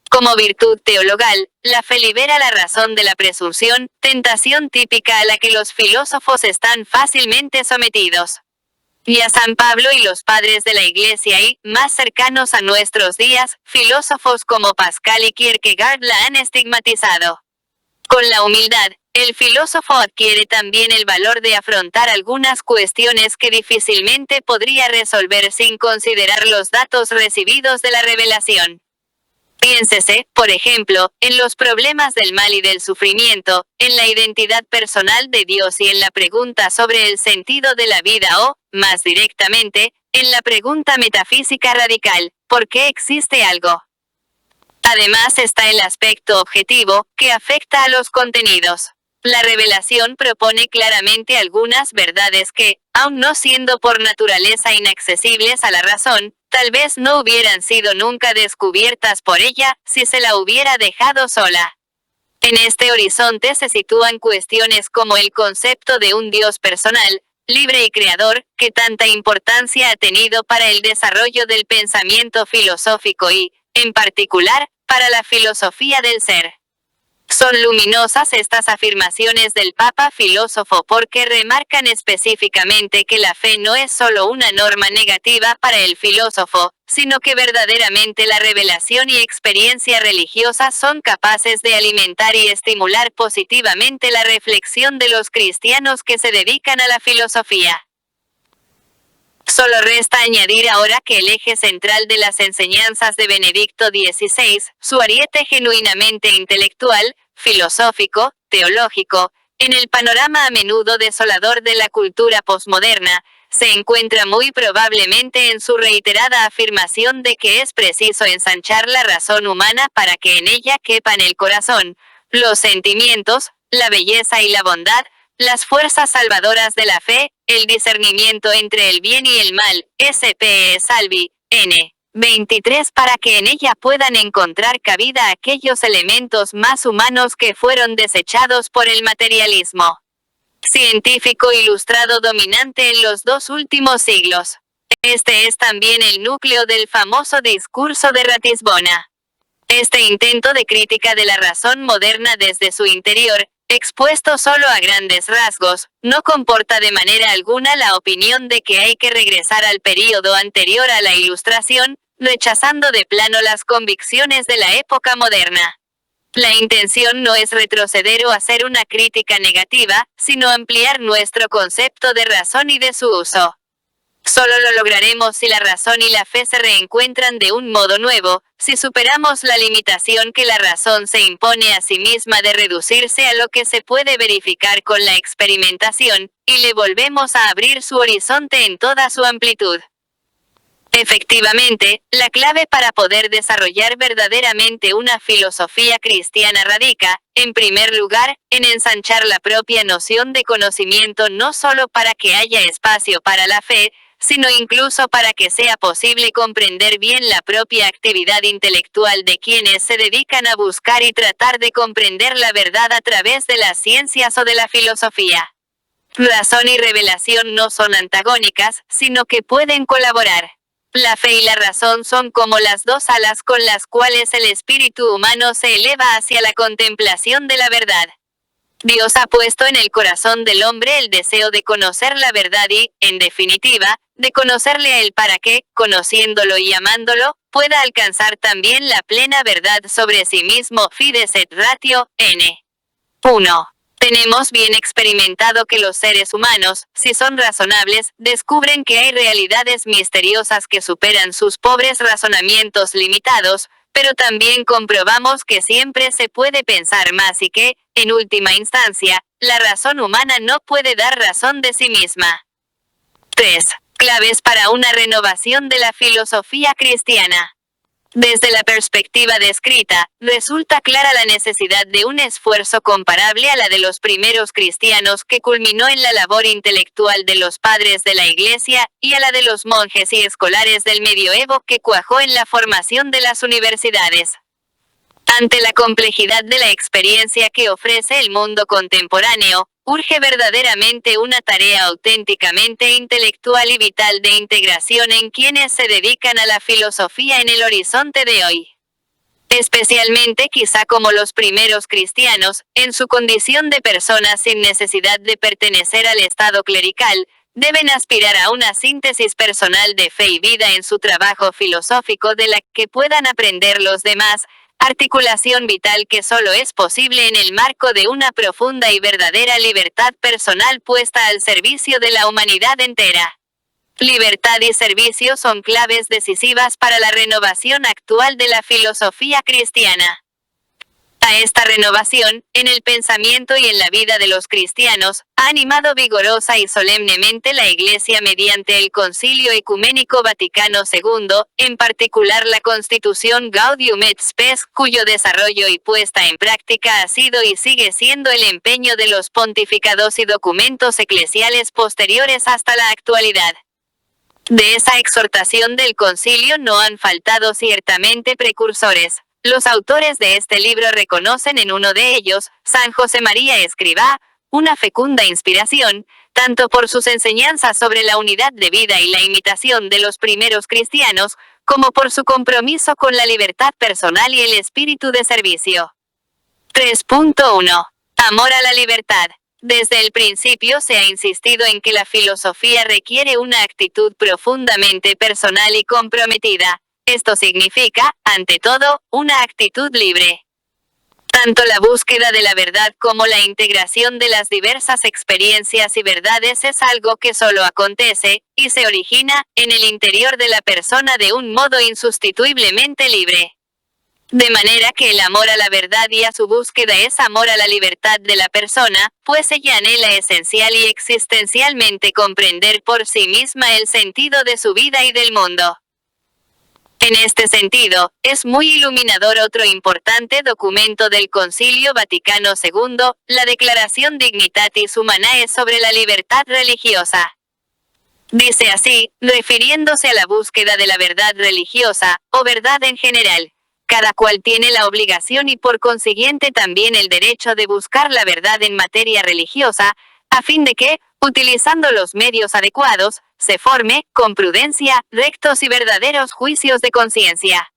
Como virtud teologal, la fe libera la razón de la presunción, tentación típica a la que los filósofos están fácilmente sometidos. Y a San Pablo y los padres de la Iglesia y, más cercanos a nuestros días, filósofos como Pascal y Kierkegaard la han estigmatizado. Con la humildad, el filósofo adquiere también el valor de afrontar algunas cuestiones que difícilmente podría resolver sin considerar los datos recibidos de la revelación. Piénsese, por ejemplo, en los problemas del mal y del sufrimiento, en la identidad personal de Dios y en la pregunta sobre el sentido de la vida o, más directamente, en la pregunta metafísica radical, ¿por qué existe algo? Además está el aspecto objetivo, que afecta a los contenidos. La revelación propone claramente algunas verdades que, aun no siendo por naturaleza inaccesibles a la razón, tal vez no hubieran sido nunca descubiertas por ella, si se la hubiera dejado sola. En este horizonte se sitúan cuestiones como el concepto de un Dios personal, libre y creador, que tanta importancia ha tenido para el desarrollo del pensamiento filosófico y, en particular, para la filosofía del ser. Son luminosas estas afirmaciones del Papa filósofo porque remarcan específicamente que la fe no es solo una norma negativa para el filósofo, sino que verdaderamente la revelación y experiencia religiosa son capaces de alimentar y estimular positivamente la reflexión de los cristianos que se dedican a la filosofía. Solo resta añadir ahora que el eje central de las enseñanzas de Benedicto XVI, su ariete genuinamente intelectual, filosófico, teológico, en el panorama a menudo desolador de la cultura posmoderna, se encuentra muy probablemente en su reiterada afirmación de que es preciso ensanchar la razón humana para que en ella quepan el corazón, los sentimientos, la belleza y la bondad, las fuerzas salvadoras de la fe, el discernimiento entre el bien y el mal, S.P. Salvi, n. 23 para que en ella puedan encontrar cabida aquellos elementos más humanos que fueron desechados por el materialismo científico ilustrado dominante en los 2 últimos siglos. Este es también el núcleo del famoso discurso de Ratisbona. Este intento de crítica de la razón moderna desde su interior, expuesto solo a grandes rasgos, no comporta de manera alguna la opinión de que hay que regresar al período anterior a la Ilustración, rechazando de plano las convicciones de la época moderna. La intención no es retroceder o hacer una crítica negativa, sino ampliar nuestro concepto de razón y de su uso. Solo lo lograremos si la razón y la fe se reencuentran de un modo nuevo, si superamos la limitación que la razón se impone a sí misma de reducirse a lo que se puede verificar con la experimentación, y le volvemos a abrir su horizonte en toda su amplitud. Efectivamente, la clave para poder desarrollar verdaderamente una filosofía cristiana radica, en primer lugar, en ensanchar la propia noción de conocimiento no solo para que haya espacio para la fe, sino incluso para que sea posible comprender bien la propia actividad intelectual de quienes se dedican a buscar y tratar de comprender la verdad a través de las ciencias o de la filosofía. Razón y revelación no son antagónicas, sino que pueden colaborar. La fe y la razón son como las 2 alas con las cuales el espíritu humano se eleva hacia la contemplación de la verdad. Dios ha puesto en el corazón del hombre el deseo de conocer la verdad y, en definitiva, de conocerle a él para que, conociéndolo y amándolo, pueda alcanzar también la plena verdad sobre sí mismo. Fides et ratio, n. 1. Tenemos bien experimentado que los seres humanos, si son razonables, descubren que hay realidades misteriosas que superan sus pobres razonamientos limitados, pero también comprobamos que siempre se puede pensar más y que, en última instancia, la razón humana no puede dar razón de sí misma. 3. Claves para una renovación de la filosofía cristiana. Desde la perspectiva descrita, resulta clara la necesidad de un esfuerzo comparable a la de los primeros cristianos que culminó en la labor intelectual de los padres de la Iglesia, y a la de los monjes y escolares del medioevo que cuajó en la formación de las universidades. Ante la complejidad de la experiencia que ofrece el mundo contemporáneo, urge verdaderamente una tarea auténticamente intelectual y vital de integración en quienes se dedican a la filosofía en el horizonte de hoy. Especialmente quizá como los primeros cristianos, en su condición de personas sin necesidad de pertenecer al estado clerical, deben aspirar a una síntesis personal de fe y vida en su trabajo filosófico de la que puedan aprender los demás, articulación vital que solo es posible en el marco de una profunda y verdadera libertad personal puesta al servicio de la humanidad entera. Libertad y servicio son claves decisivas para la renovación actual de la filosofía cristiana. A esta renovación, en el pensamiento y en la vida de los cristianos, ha animado vigorosa y solemnemente la Iglesia mediante el Concilio Ecuménico Vaticano II, en particular la Constitución Gaudium et Spes, cuyo desarrollo y puesta en práctica ha sido y sigue siendo el empeño de los pontificados y documentos eclesiales posteriores hasta la actualidad. De esa exhortación del concilio no han faltado ciertamente precursores. Los autores de este libro reconocen en uno de ellos, San José María Escrivá, una fecunda inspiración, tanto por sus enseñanzas sobre la unidad de vida y la imitación de los primeros cristianos, como por su compromiso con la libertad personal y el espíritu de servicio. 3.1. Amor a la libertad. Desde el principio se ha insistido en que la filosofía requiere una actitud profundamente personal y comprometida. Esto significa, ante todo, una actitud libre. Tanto la búsqueda de la verdad como la integración de las diversas experiencias y verdades es algo que solo acontece, y se origina, en el interior de la persona de un modo insustituiblemente libre. De manera que el amor a la verdad y a su búsqueda es amor a la libertad de la persona, pues ella anhela esencial y existencialmente comprender por sí misma el sentido de su vida y del mundo. En este sentido, es muy iluminador otro importante documento del Concilio Vaticano II, la Declaración Dignitatis Humanae sobre la libertad religiosa. Dice así, refiriéndose a la búsqueda de la verdad religiosa, o verdad en general: cada cual tiene la obligación y por consiguiente también el derecho de buscar la verdad en materia religiosa, a fin de que, utilizando los medios adecuados, se forme, con prudencia, rectos y verdaderos juicios de conciencia.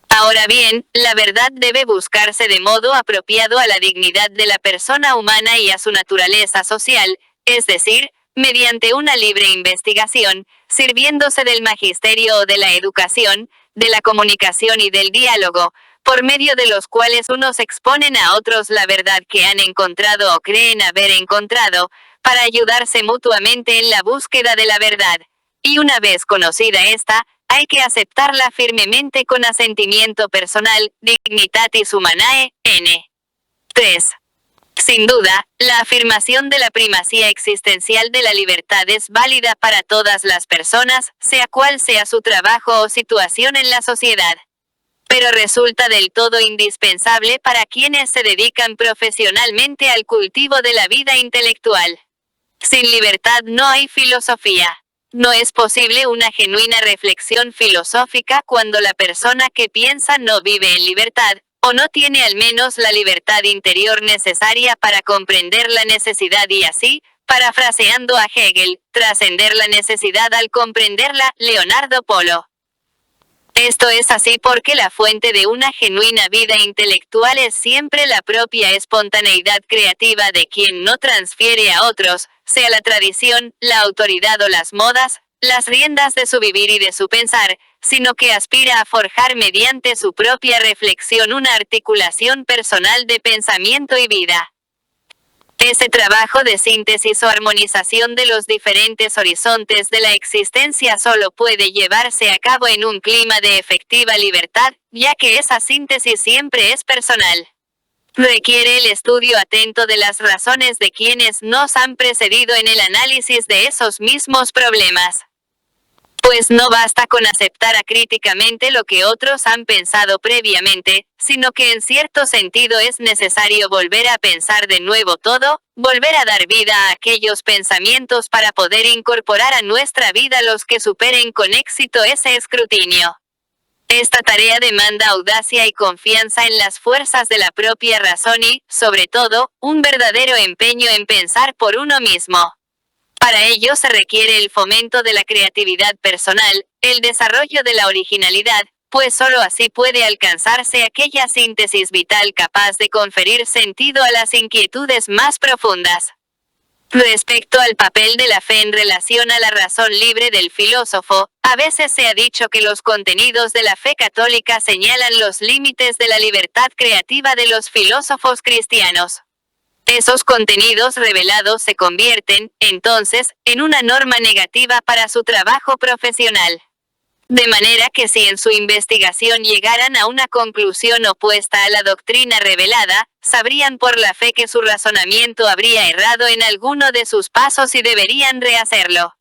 Ahora bien, la verdad debe buscarse de modo apropiado a la dignidad de la persona humana y a su naturaleza social, es decir, mediante una libre investigación, sirviéndose del magisterio o de la educación, de la comunicación y del diálogo, por medio de los cuales unos exponen a otros la verdad que han encontrado o creen haber encontrado, para ayudarse mutuamente en la búsqueda de la verdad. Y una vez conocida esta, hay que aceptarla firmemente con asentimiento personal, Dignitatis Humanae, n. 3. Sin duda, la afirmación de la primacía existencial de la libertad es válida para todas las personas, sea cual sea su trabajo o situación en la sociedad. Pero resulta del todo indispensable para quienes se dedican profesionalmente al cultivo de la vida intelectual. Sin libertad no hay filosofía. No es posible una genuina reflexión filosófica cuando la persona que piensa no vive en libertad, o no tiene al menos la libertad interior necesaria para comprender la necesidad y así, parafraseando a Hegel, trascender la necesidad al comprenderla, Leonardo Polo. Esto es así porque la fuente de una genuina vida intelectual es siempre la propia espontaneidad creativa de quien no transfiere a otros, sea la tradición, la autoridad o las modas, las riendas de su vivir y de su pensar, sino que aspira a forjar mediante su propia reflexión una articulación personal de pensamiento y vida. Ese trabajo de síntesis o armonización de los diferentes horizontes de la existencia solo puede llevarse a cabo en un clima de efectiva libertad, ya que esa síntesis siempre es personal. Requiere el estudio atento de las razones de quienes nos han precedido en el análisis de esos mismos problemas. Pues no basta con aceptar acríticamente lo que otros han pensado previamente, sino que en cierto sentido es necesario volver a pensar de nuevo todo, volver a dar vida a aquellos pensamientos para poder incorporar a nuestra vida los que superen con éxito ese escrutinio. Esta tarea demanda audacia y confianza en las fuerzas de la propia razón y, sobre todo, un verdadero empeño en pensar por uno mismo. Para ello se requiere el fomento de la creatividad personal, el desarrollo de la originalidad, pues sólo así puede alcanzarse aquella síntesis vital capaz de conferir sentido a las inquietudes más profundas. Respecto al papel de la fe en relación a la razón libre del filósofo, a veces se ha dicho que los contenidos de la fe católica señalan los límites de la libertad creativa de los filósofos cristianos. Esos contenidos revelados se convierten, entonces, en una norma negativa para su trabajo profesional. De manera que si en su investigación llegaran a una conclusión opuesta a la doctrina revelada, sabrían por la fe que su razonamiento habría errado en alguno de sus pasos y deberían rehacerlo.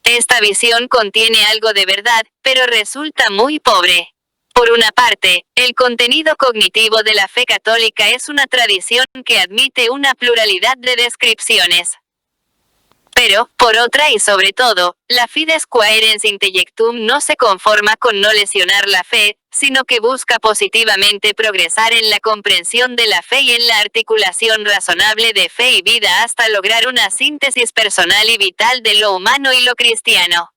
Esta visión contiene algo de verdad, pero resulta muy pobre. Por una parte, el contenido cognitivo de la fe católica es una tradición que admite una pluralidad de descripciones. Pero, por otra y sobre todo, la fides quaerens intellectum no se conforma con no lesionar la fe, sino que busca positivamente progresar en la comprensión de la fe y en la articulación razonable de fe y vida hasta lograr una síntesis personal y vital de lo humano y lo cristiano.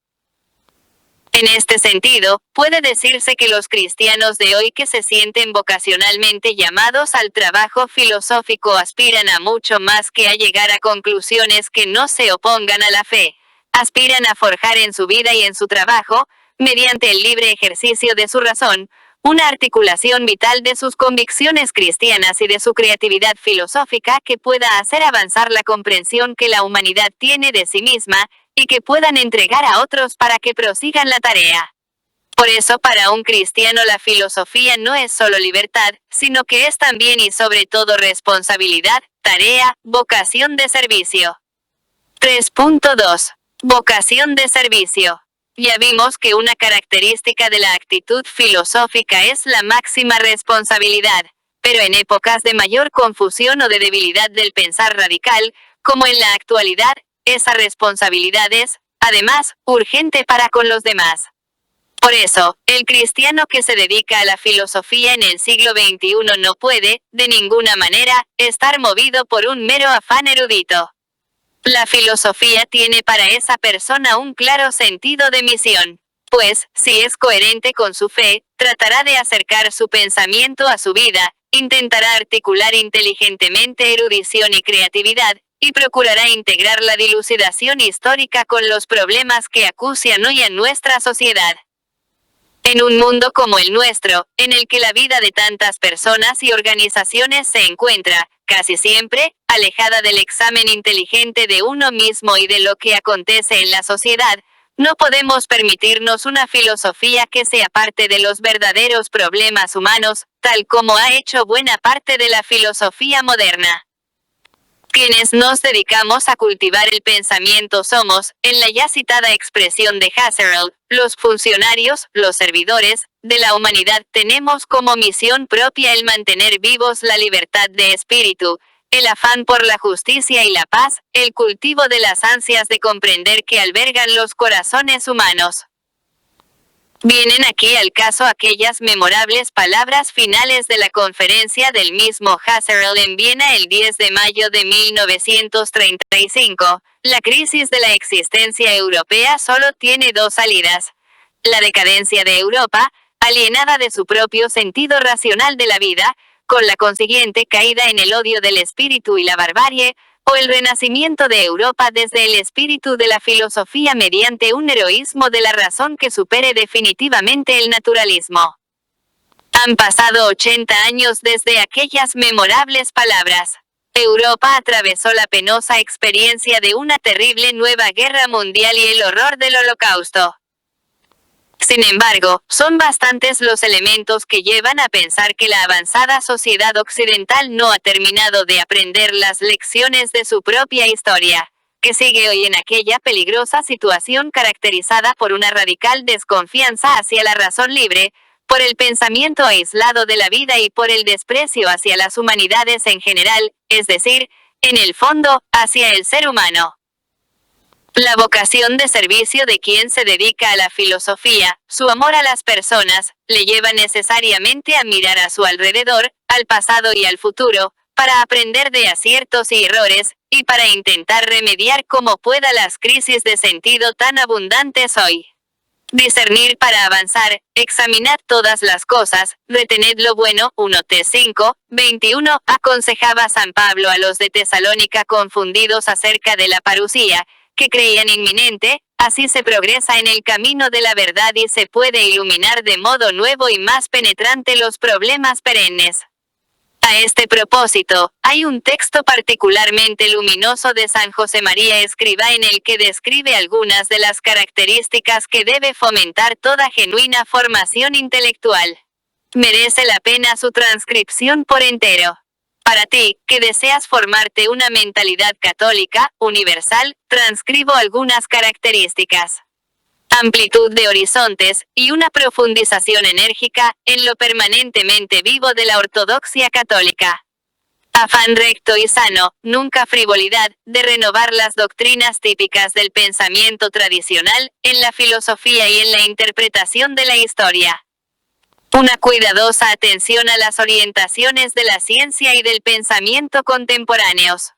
En este sentido, puede decirse que los cristianos de hoy que se sienten vocacionalmente llamados al trabajo filosófico aspiran a mucho más que a llegar a conclusiones que no se opongan a la fe. Aspiran a forjar en su vida y en su trabajo, mediante el libre ejercicio de su razón, una articulación vital de sus convicciones cristianas y de su creatividad filosófica que pueda hacer avanzar la comprensión que la humanidad tiene de sí misma, y que puedan entregar a otros para que prosigan la tarea. Por eso para un cristiano la filosofía no es solo libertad, sino que es también y sobre todo responsabilidad, tarea, vocación de servicio. 3.2. Vocación de servicio. Ya vimos que una característica de la actitud filosófica es la máxima responsabilidad, pero en épocas de mayor confusión o de debilidad del pensar radical, como en la actualidad, esa responsabilidad es, además, urgente para con los demás. Por eso, el cristiano que se dedica a la filosofía en el siglo XXI no puede, de ninguna manera, estar movido por un mero afán erudito. La filosofía tiene para esa persona un claro sentido de misión, pues, si es coherente con su fe, tratará de acercar su pensamiento a su vida, intentará articular inteligentemente erudición y creatividad, y procurará integrar la dilucidación histórica con los problemas que acucian hoy en nuestra sociedad. En un mundo como el nuestro, en el que la vida de tantas personas y organizaciones se encuentra, casi siempre, alejada del examen inteligente de uno mismo y de lo que acontece en la sociedad, no podemos permitirnos una filosofía que se aparte de los verdaderos problemas humanos, tal como ha hecho buena parte de la filosofía moderna. Quienes nos dedicamos a cultivar el pensamiento somos, en la ya citada expresión de Husserl, los funcionarios, los servidores, de la humanidad. Tenemos como misión propia el mantener vivos la libertad de espíritu, el afán por la justicia y la paz, el cultivo de las ansias de comprender que albergan los corazones humanos. Vienen aquí al caso aquellas memorables palabras finales de la conferencia del mismo Husserl en Viena el 10 de mayo de 1935. La crisis de la existencia europea solo tiene dos salidas. La decadencia de Europa, alienada de su propio sentido racional de la vida, con la consiguiente caída en el odio del espíritu y la barbarie, o el renacimiento de Europa desde el espíritu de la filosofía mediante un heroísmo de la razón que supere definitivamente el naturalismo. Han pasado 80 años desde aquellas memorables palabras. Europa atravesó la penosa experiencia de una terrible nueva guerra mundial y el horror del Holocausto. Sin embargo, son bastantes los elementos que llevan a pensar que la avanzada sociedad occidental no ha terminado de aprender las lecciones de su propia historia, que sigue hoy en aquella peligrosa situación caracterizada por una radical desconfianza hacia la razón libre, por el pensamiento aislado de la vida y por el desprecio hacia las humanidades en general, es decir, en el fondo, hacia el ser humano. La vocación de servicio de quien se dedica a la filosofía, su amor a las personas, le lleva necesariamente a mirar a su alrededor, al pasado y al futuro, para aprender de aciertos y errores, y para intentar remediar como pueda las crisis de sentido tan abundantes hoy. Discernir para avanzar, examinad todas las cosas, retened lo bueno, 1 T 5, 21, aconsejaba San Pablo a los de Tesalónica confundidos acerca de la parusía, que creían inminente. Así se progresa en el camino de la verdad y se puede iluminar de modo nuevo y más penetrante los problemas perennes. A este propósito, hay un texto particularmente luminoso de San José María Escrivá en el que describe algunas de las características que debe fomentar toda genuina formación intelectual. Merece la pena su transcripción por entero. Para ti, que deseas formarte una mentalidad católica, universal, transcribo algunas características. Amplitud de horizontes, y una profundización enérgica, en lo permanentemente vivo de la ortodoxia católica. Afán recto y sano, nunca frivolidad, de renovar las doctrinas típicas del pensamiento tradicional, en la filosofía y en la interpretación de la historia. Una cuidadosa atención a las orientaciones de la ciencia y del pensamiento contemporáneos.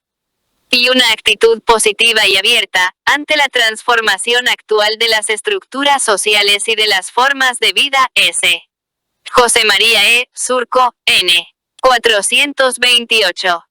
Y una actitud positiva y abierta, ante la transformación actual de las estructuras sociales y de las formas de vida, S. José María E. Surco, N. 428.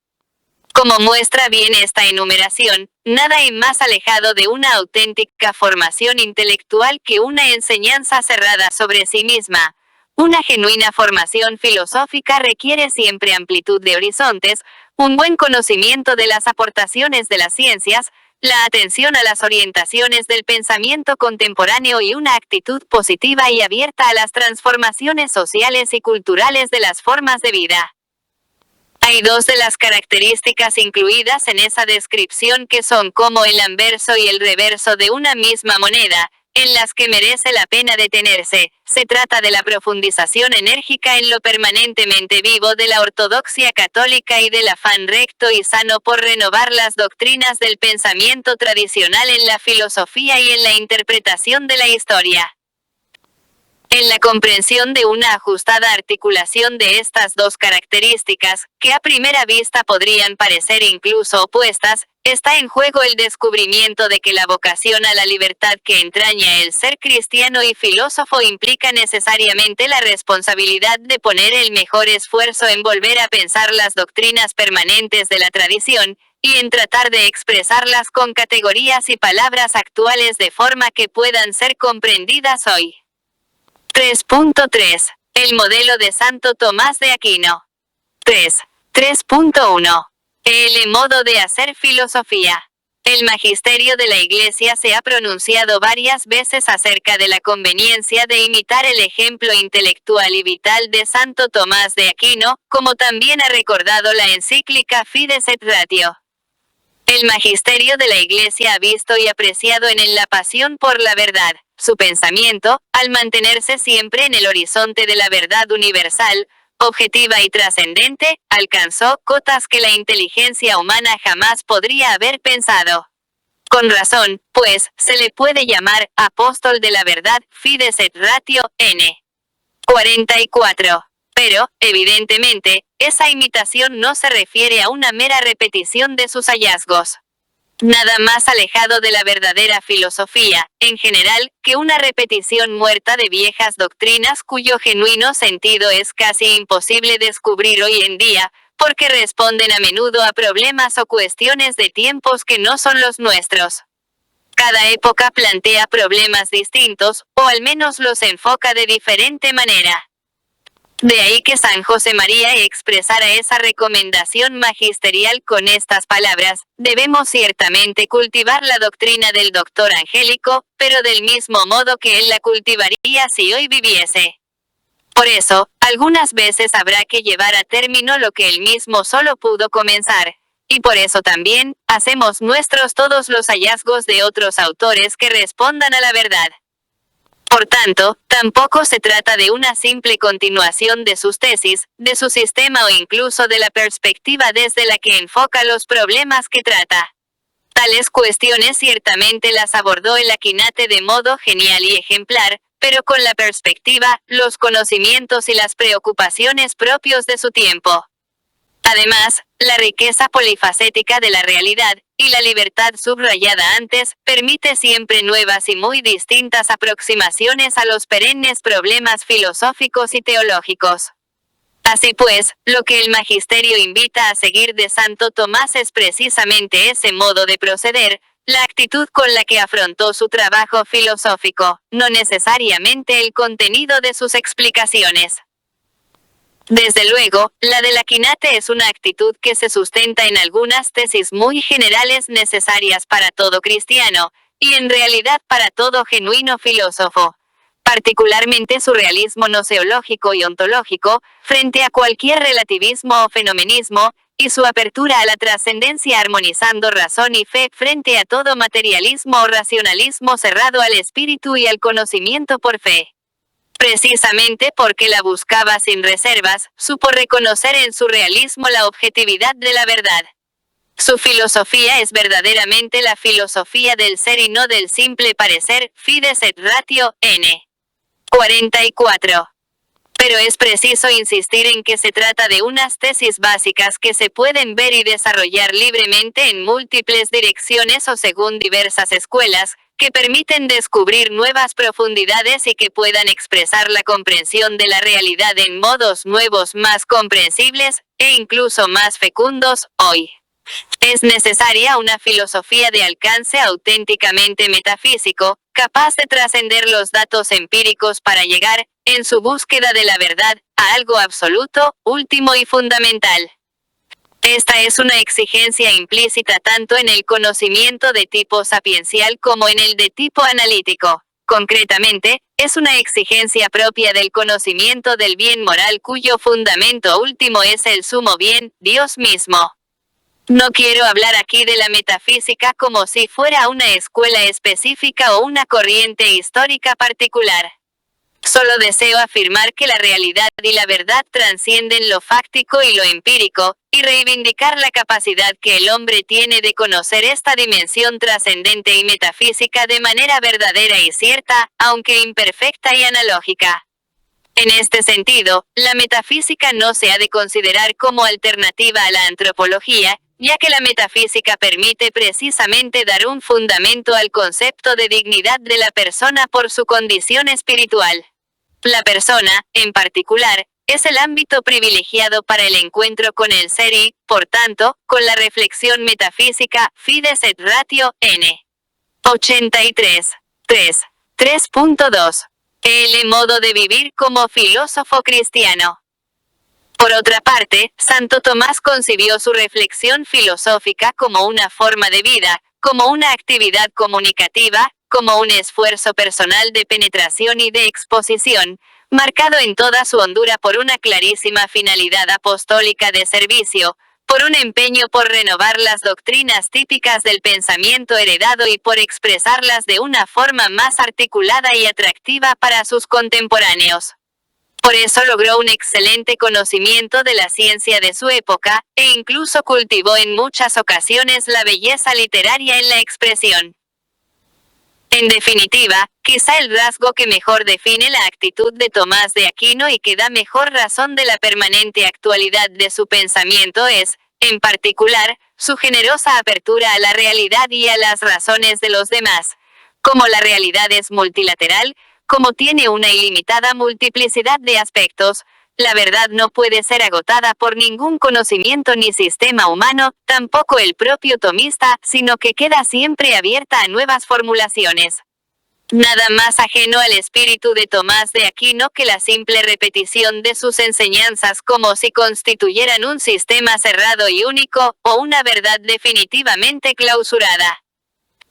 Como muestra bien esta enumeración, nada hay más alejado de una auténtica formación intelectual que una enseñanza cerrada sobre sí misma. Una genuina formación filosófica requiere siempre amplitud de horizontes, un buen conocimiento de las aportaciones de las ciencias, la atención a las orientaciones del pensamiento contemporáneo y una actitud positiva y abierta a las transformaciones sociales y culturales de las formas de vida. Hay dos de las características incluidas en esa descripción que son como el anverso y el reverso de una misma moneda, en las que merece la pena detenerse. Se trata de la profundización enérgica en lo permanentemente vivo de la ortodoxia católica y del afán recto y sano por renovar las doctrinas del pensamiento tradicional en la filosofía y en la interpretación de la historia. En la comprensión de una ajustada articulación de estas dos características, que a primera vista podrían parecer incluso opuestas, está en juego el descubrimiento de que la vocación a la libertad que entraña el ser cristiano y filósofo implica necesariamente la responsabilidad de poner el mejor esfuerzo en volver a pensar las doctrinas permanentes de la tradición, y en tratar de expresarlas con categorías y palabras actuales de forma que puedan ser comprendidas hoy. 3.3. El modelo de Santo Tomás de Aquino. 3.1. El modo de hacer filosofía. El magisterio de la Iglesia se ha pronunciado varias veces acerca de la conveniencia de imitar el ejemplo intelectual y vital de Santo Tomás de Aquino, como también ha recordado la encíclica Fides et Ratio. El magisterio de la Iglesia ha visto y apreciado en él la pasión por la verdad. Su pensamiento, al mantenerse siempre en el horizonte de la verdad universal, objetiva y trascendente, alcanzó cotas que la inteligencia humana jamás podría haber pensado. Con razón, pues, se le puede llamar apóstol de la verdad, Fides et Ratio, n. 44. Pero, evidentemente, esa imitación no se refiere a una mera repetición de sus hallazgos. Nada más alejado de la verdadera filosofía, en general, que una repetición muerta de viejas doctrinas cuyo genuino sentido es casi imposible descubrir hoy en día, porque responden a menudo a problemas o cuestiones de tiempos que no son los nuestros. Cada época plantea problemas distintos, o al menos los enfoca de diferente manera. De ahí que San José María expresara esa recomendación magisterial con estas palabras: debemos ciertamente cultivar la doctrina del doctor angélico, pero del mismo modo que él la cultivaría si hoy viviese. Por eso, algunas veces habrá que llevar a término lo que él mismo solo pudo comenzar, y por eso también, hacemos nuestros todos los hallazgos de otros autores que respondan a la verdad. Por tanto, tampoco se trata de una simple continuación de sus tesis, de su sistema o incluso de la perspectiva desde la que enfoca los problemas que trata. Tales cuestiones ciertamente las abordó el Aquinate de modo genial y ejemplar, pero con la perspectiva, los conocimientos y las preocupaciones propios de su tiempo. Además, la riqueza polifacética de la realidad, y la libertad subrayada antes, permite siempre nuevas y muy distintas aproximaciones a los perennes problemas filosóficos y teológicos. Así pues, lo que el magisterio invita a seguir de Santo Tomás es precisamente ese modo de proceder, la actitud con la que afrontó su trabajo filosófico, no necesariamente el contenido de sus explicaciones. Desde luego, la del Akinate es una actitud que se sustenta en algunas tesis muy generales necesarias para todo cristiano, y en realidad para todo genuino filósofo. Particularmente su realismo noseológico y ontológico, frente a cualquier relativismo o fenomenismo, y su apertura a la trascendencia armonizando razón y fe frente a todo materialismo o racionalismo cerrado al espíritu y al conocimiento por fe. Precisamente porque la buscaba sin reservas, supo reconocer en su realismo la objetividad de la verdad. Su filosofía es verdaderamente la filosofía del ser y no del simple parecer, fides et ratio, n. 44. Pero es preciso insistir en que se trata de unas tesis básicas que se pueden ver y desarrollar libremente en múltiples direcciones o según diversas escuelas, que permiten descubrir nuevas profundidades y que puedan expresar la comprensión de la realidad en modos nuevos más comprensibles, e incluso más fecundos, hoy. Es necesaria una filosofía de alcance auténticamente metafísico, capaz de trascender los datos empíricos para llegar, en su búsqueda de la verdad, a algo absoluto, último y fundamental. Esta es una exigencia implícita tanto en el conocimiento de tipo sapiencial como en el de tipo analítico. Concretamente, es una exigencia propia del conocimiento del bien moral cuyo fundamento último es el sumo bien, Dios mismo. No quiero hablar aquí de la metafísica como si fuera una escuela específica o una corriente histórica particular. Solo deseo afirmar que la realidad y la verdad trascienden lo fáctico y lo empírico, y reivindicar la capacidad que el hombre tiene de conocer esta dimensión trascendente y metafísica de manera verdadera y cierta, aunque imperfecta y analógica. En este sentido, la metafísica no se ha de considerar como alternativa a la antropología, ya que la metafísica permite precisamente dar un fundamento al concepto de dignidad de la persona por su condición espiritual. La persona, en particular, es el ámbito privilegiado para el encuentro con el ser y, por tanto, con la reflexión metafísica, fides et ratio, n. 83. 3. 3.2. El modo de vivir como filósofo cristiano. Por otra parte, Santo Tomás concibió su reflexión filosófica como una forma de vida, como una actividad comunicativa, como un esfuerzo personal de penetración y de exposición, marcado en toda su hondura por una clarísima finalidad apostólica de servicio, por un empeño por renovar las doctrinas típicas del pensamiento heredado y por expresarlas de una forma más articulada y atractiva para sus contemporáneos. Por eso logró un excelente conocimiento de la ciencia de su época, e incluso cultivó en muchas ocasiones la belleza literaria en la expresión. En definitiva, quizá el rasgo que mejor define la actitud de Tomás de Aquino y que da mejor razón de la permanente actualidad de su pensamiento es, en particular, su generosa apertura a la realidad y a las razones de los demás. Como la realidad es multilateral, como tiene una ilimitada multiplicidad de aspectos, la verdad no puede ser agotada por ningún conocimiento ni sistema humano, tampoco el propio tomista, sino que queda siempre abierta a nuevas formulaciones. Nada más ajeno al espíritu de Tomás de Aquino que la simple repetición de sus enseñanzas como si constituyeran un sistema cerrado y único, o una verdad definitivamente clausurada.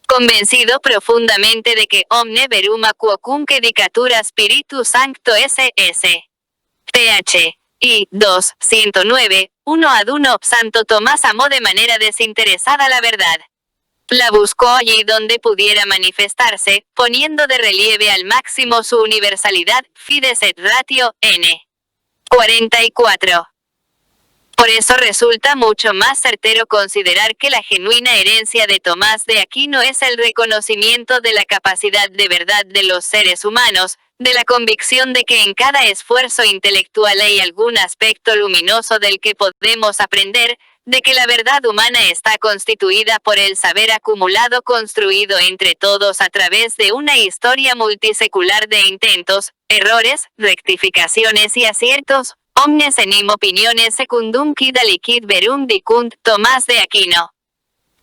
Convencido profundamente de que omne veruma quocunque dicatura Spiritu Sancto S.S. Ph. I. 2, 109, 1 Santo Tomás amó de manera desinteresada la verdad. La buscó allí donde pudiera manifestarse, poniendo de relieve al máximo su universalidad, fides et ratio, n. 44. Por eso resulta mucho más certero considerar que la genuina herencia de Tomás de Aquino es el reconocimiento de la capacidad de verdad de los seres humanos, de la convicción de que en cada esfuerzo intelectual hay algún aspecto luminoso del que podemos aprender, de que la verdad humana está constituida por el saber acumulado construido entre todos a través de una historia multisecular de intentos, errores, rectificaciones y aciertos, omnes enim opiniones secundum quid alicit verum dicunt, Tomás de Aquino.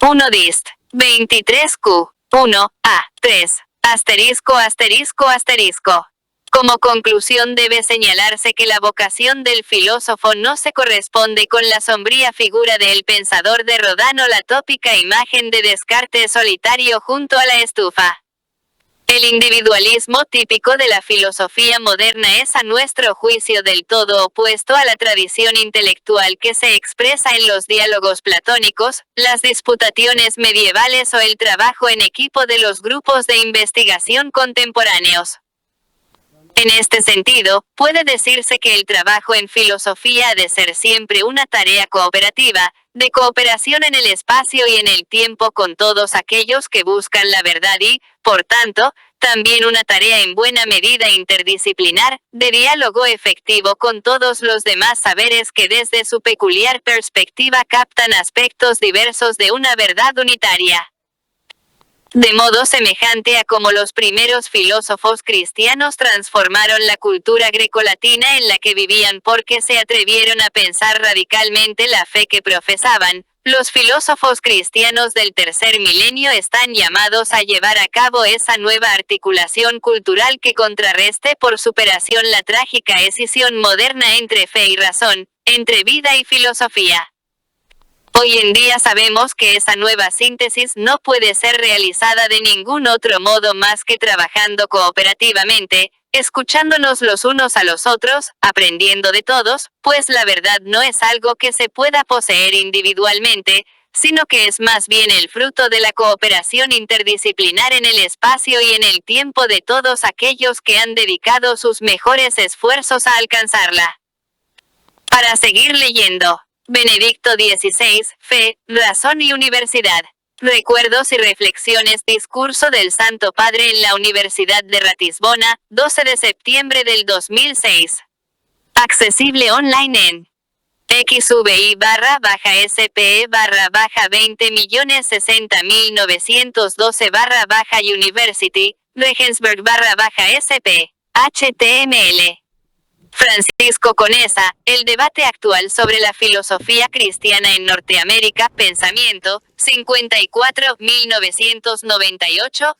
1 dist. 23 q. 1 a. 3. Asterisco. Como conclusión debe señalarse que la vocación del filósofo no se corresponde con la sombría figura del pensador de Rodin o la tópica imagen de Descartes solitario junto a la estufa. El individualismo típico de la filosofía moderna es a nuestro juicio del todo opuesto a la tradición intelectual que se expresa en los diálogos platónicos, las disputaciones medievales o el trabajo en equipo de los grupos de investigación contemporáneos. En este sentido, puede decirse que el trabajo en filosofía ha de ser siempre una tarea cooperativa, de cooperación en el espacio y en el tiempo con todos aquellos que buscan la verdad y, por tanto, también una tarea en buena medida interdisciplinar, de diálogo efectivo con todos los demás saberes que desde su peculiar perspectiva captan aspectos diversos de una verdad unitaria. De modo semejante a como los primeros filósofos cristianos transformaron la cultura grecolatina en la que vivían porque se atrevieron a pensar radicalmente la fe que profesaban, los filósofos cristianos del tercer milenio están llamados a llevar a cabo esa nueva articulación cultural que contrarreste por superación la trágica escisión moderna entre fe y razón, entre vida y filosofía. Hoy en día sabemos que esa nueva síntesis no puede ser realizada de ningún otro modo más que trabajando cooperativamente, escuchándonos los unos a los otros, aprendiendo de todos, pues la verdad no es algo que se pueda poseer individualmente, sino que es más bien el fruto de la cooperación interdisciplinar en el espacio y en el tiempo de todos aquellos que han dedicado sus mejores esfuerzos a alcanzarla. Para seguir leyendo. Benedicto XVI, Fe, Razón y Universidad. Recuerdos y reflexiones. Discurso del Santo Padre en la Universidad de Ratisbona, 12 de septiembre del 2006. Accesible online en XVI/SPE/20.060.912/University, Regensburg/SP. HTML. Francisco Conesa, el debate actual sobre la filosofía cristiana en Norteamérica, Pensamiento, 54, 1998.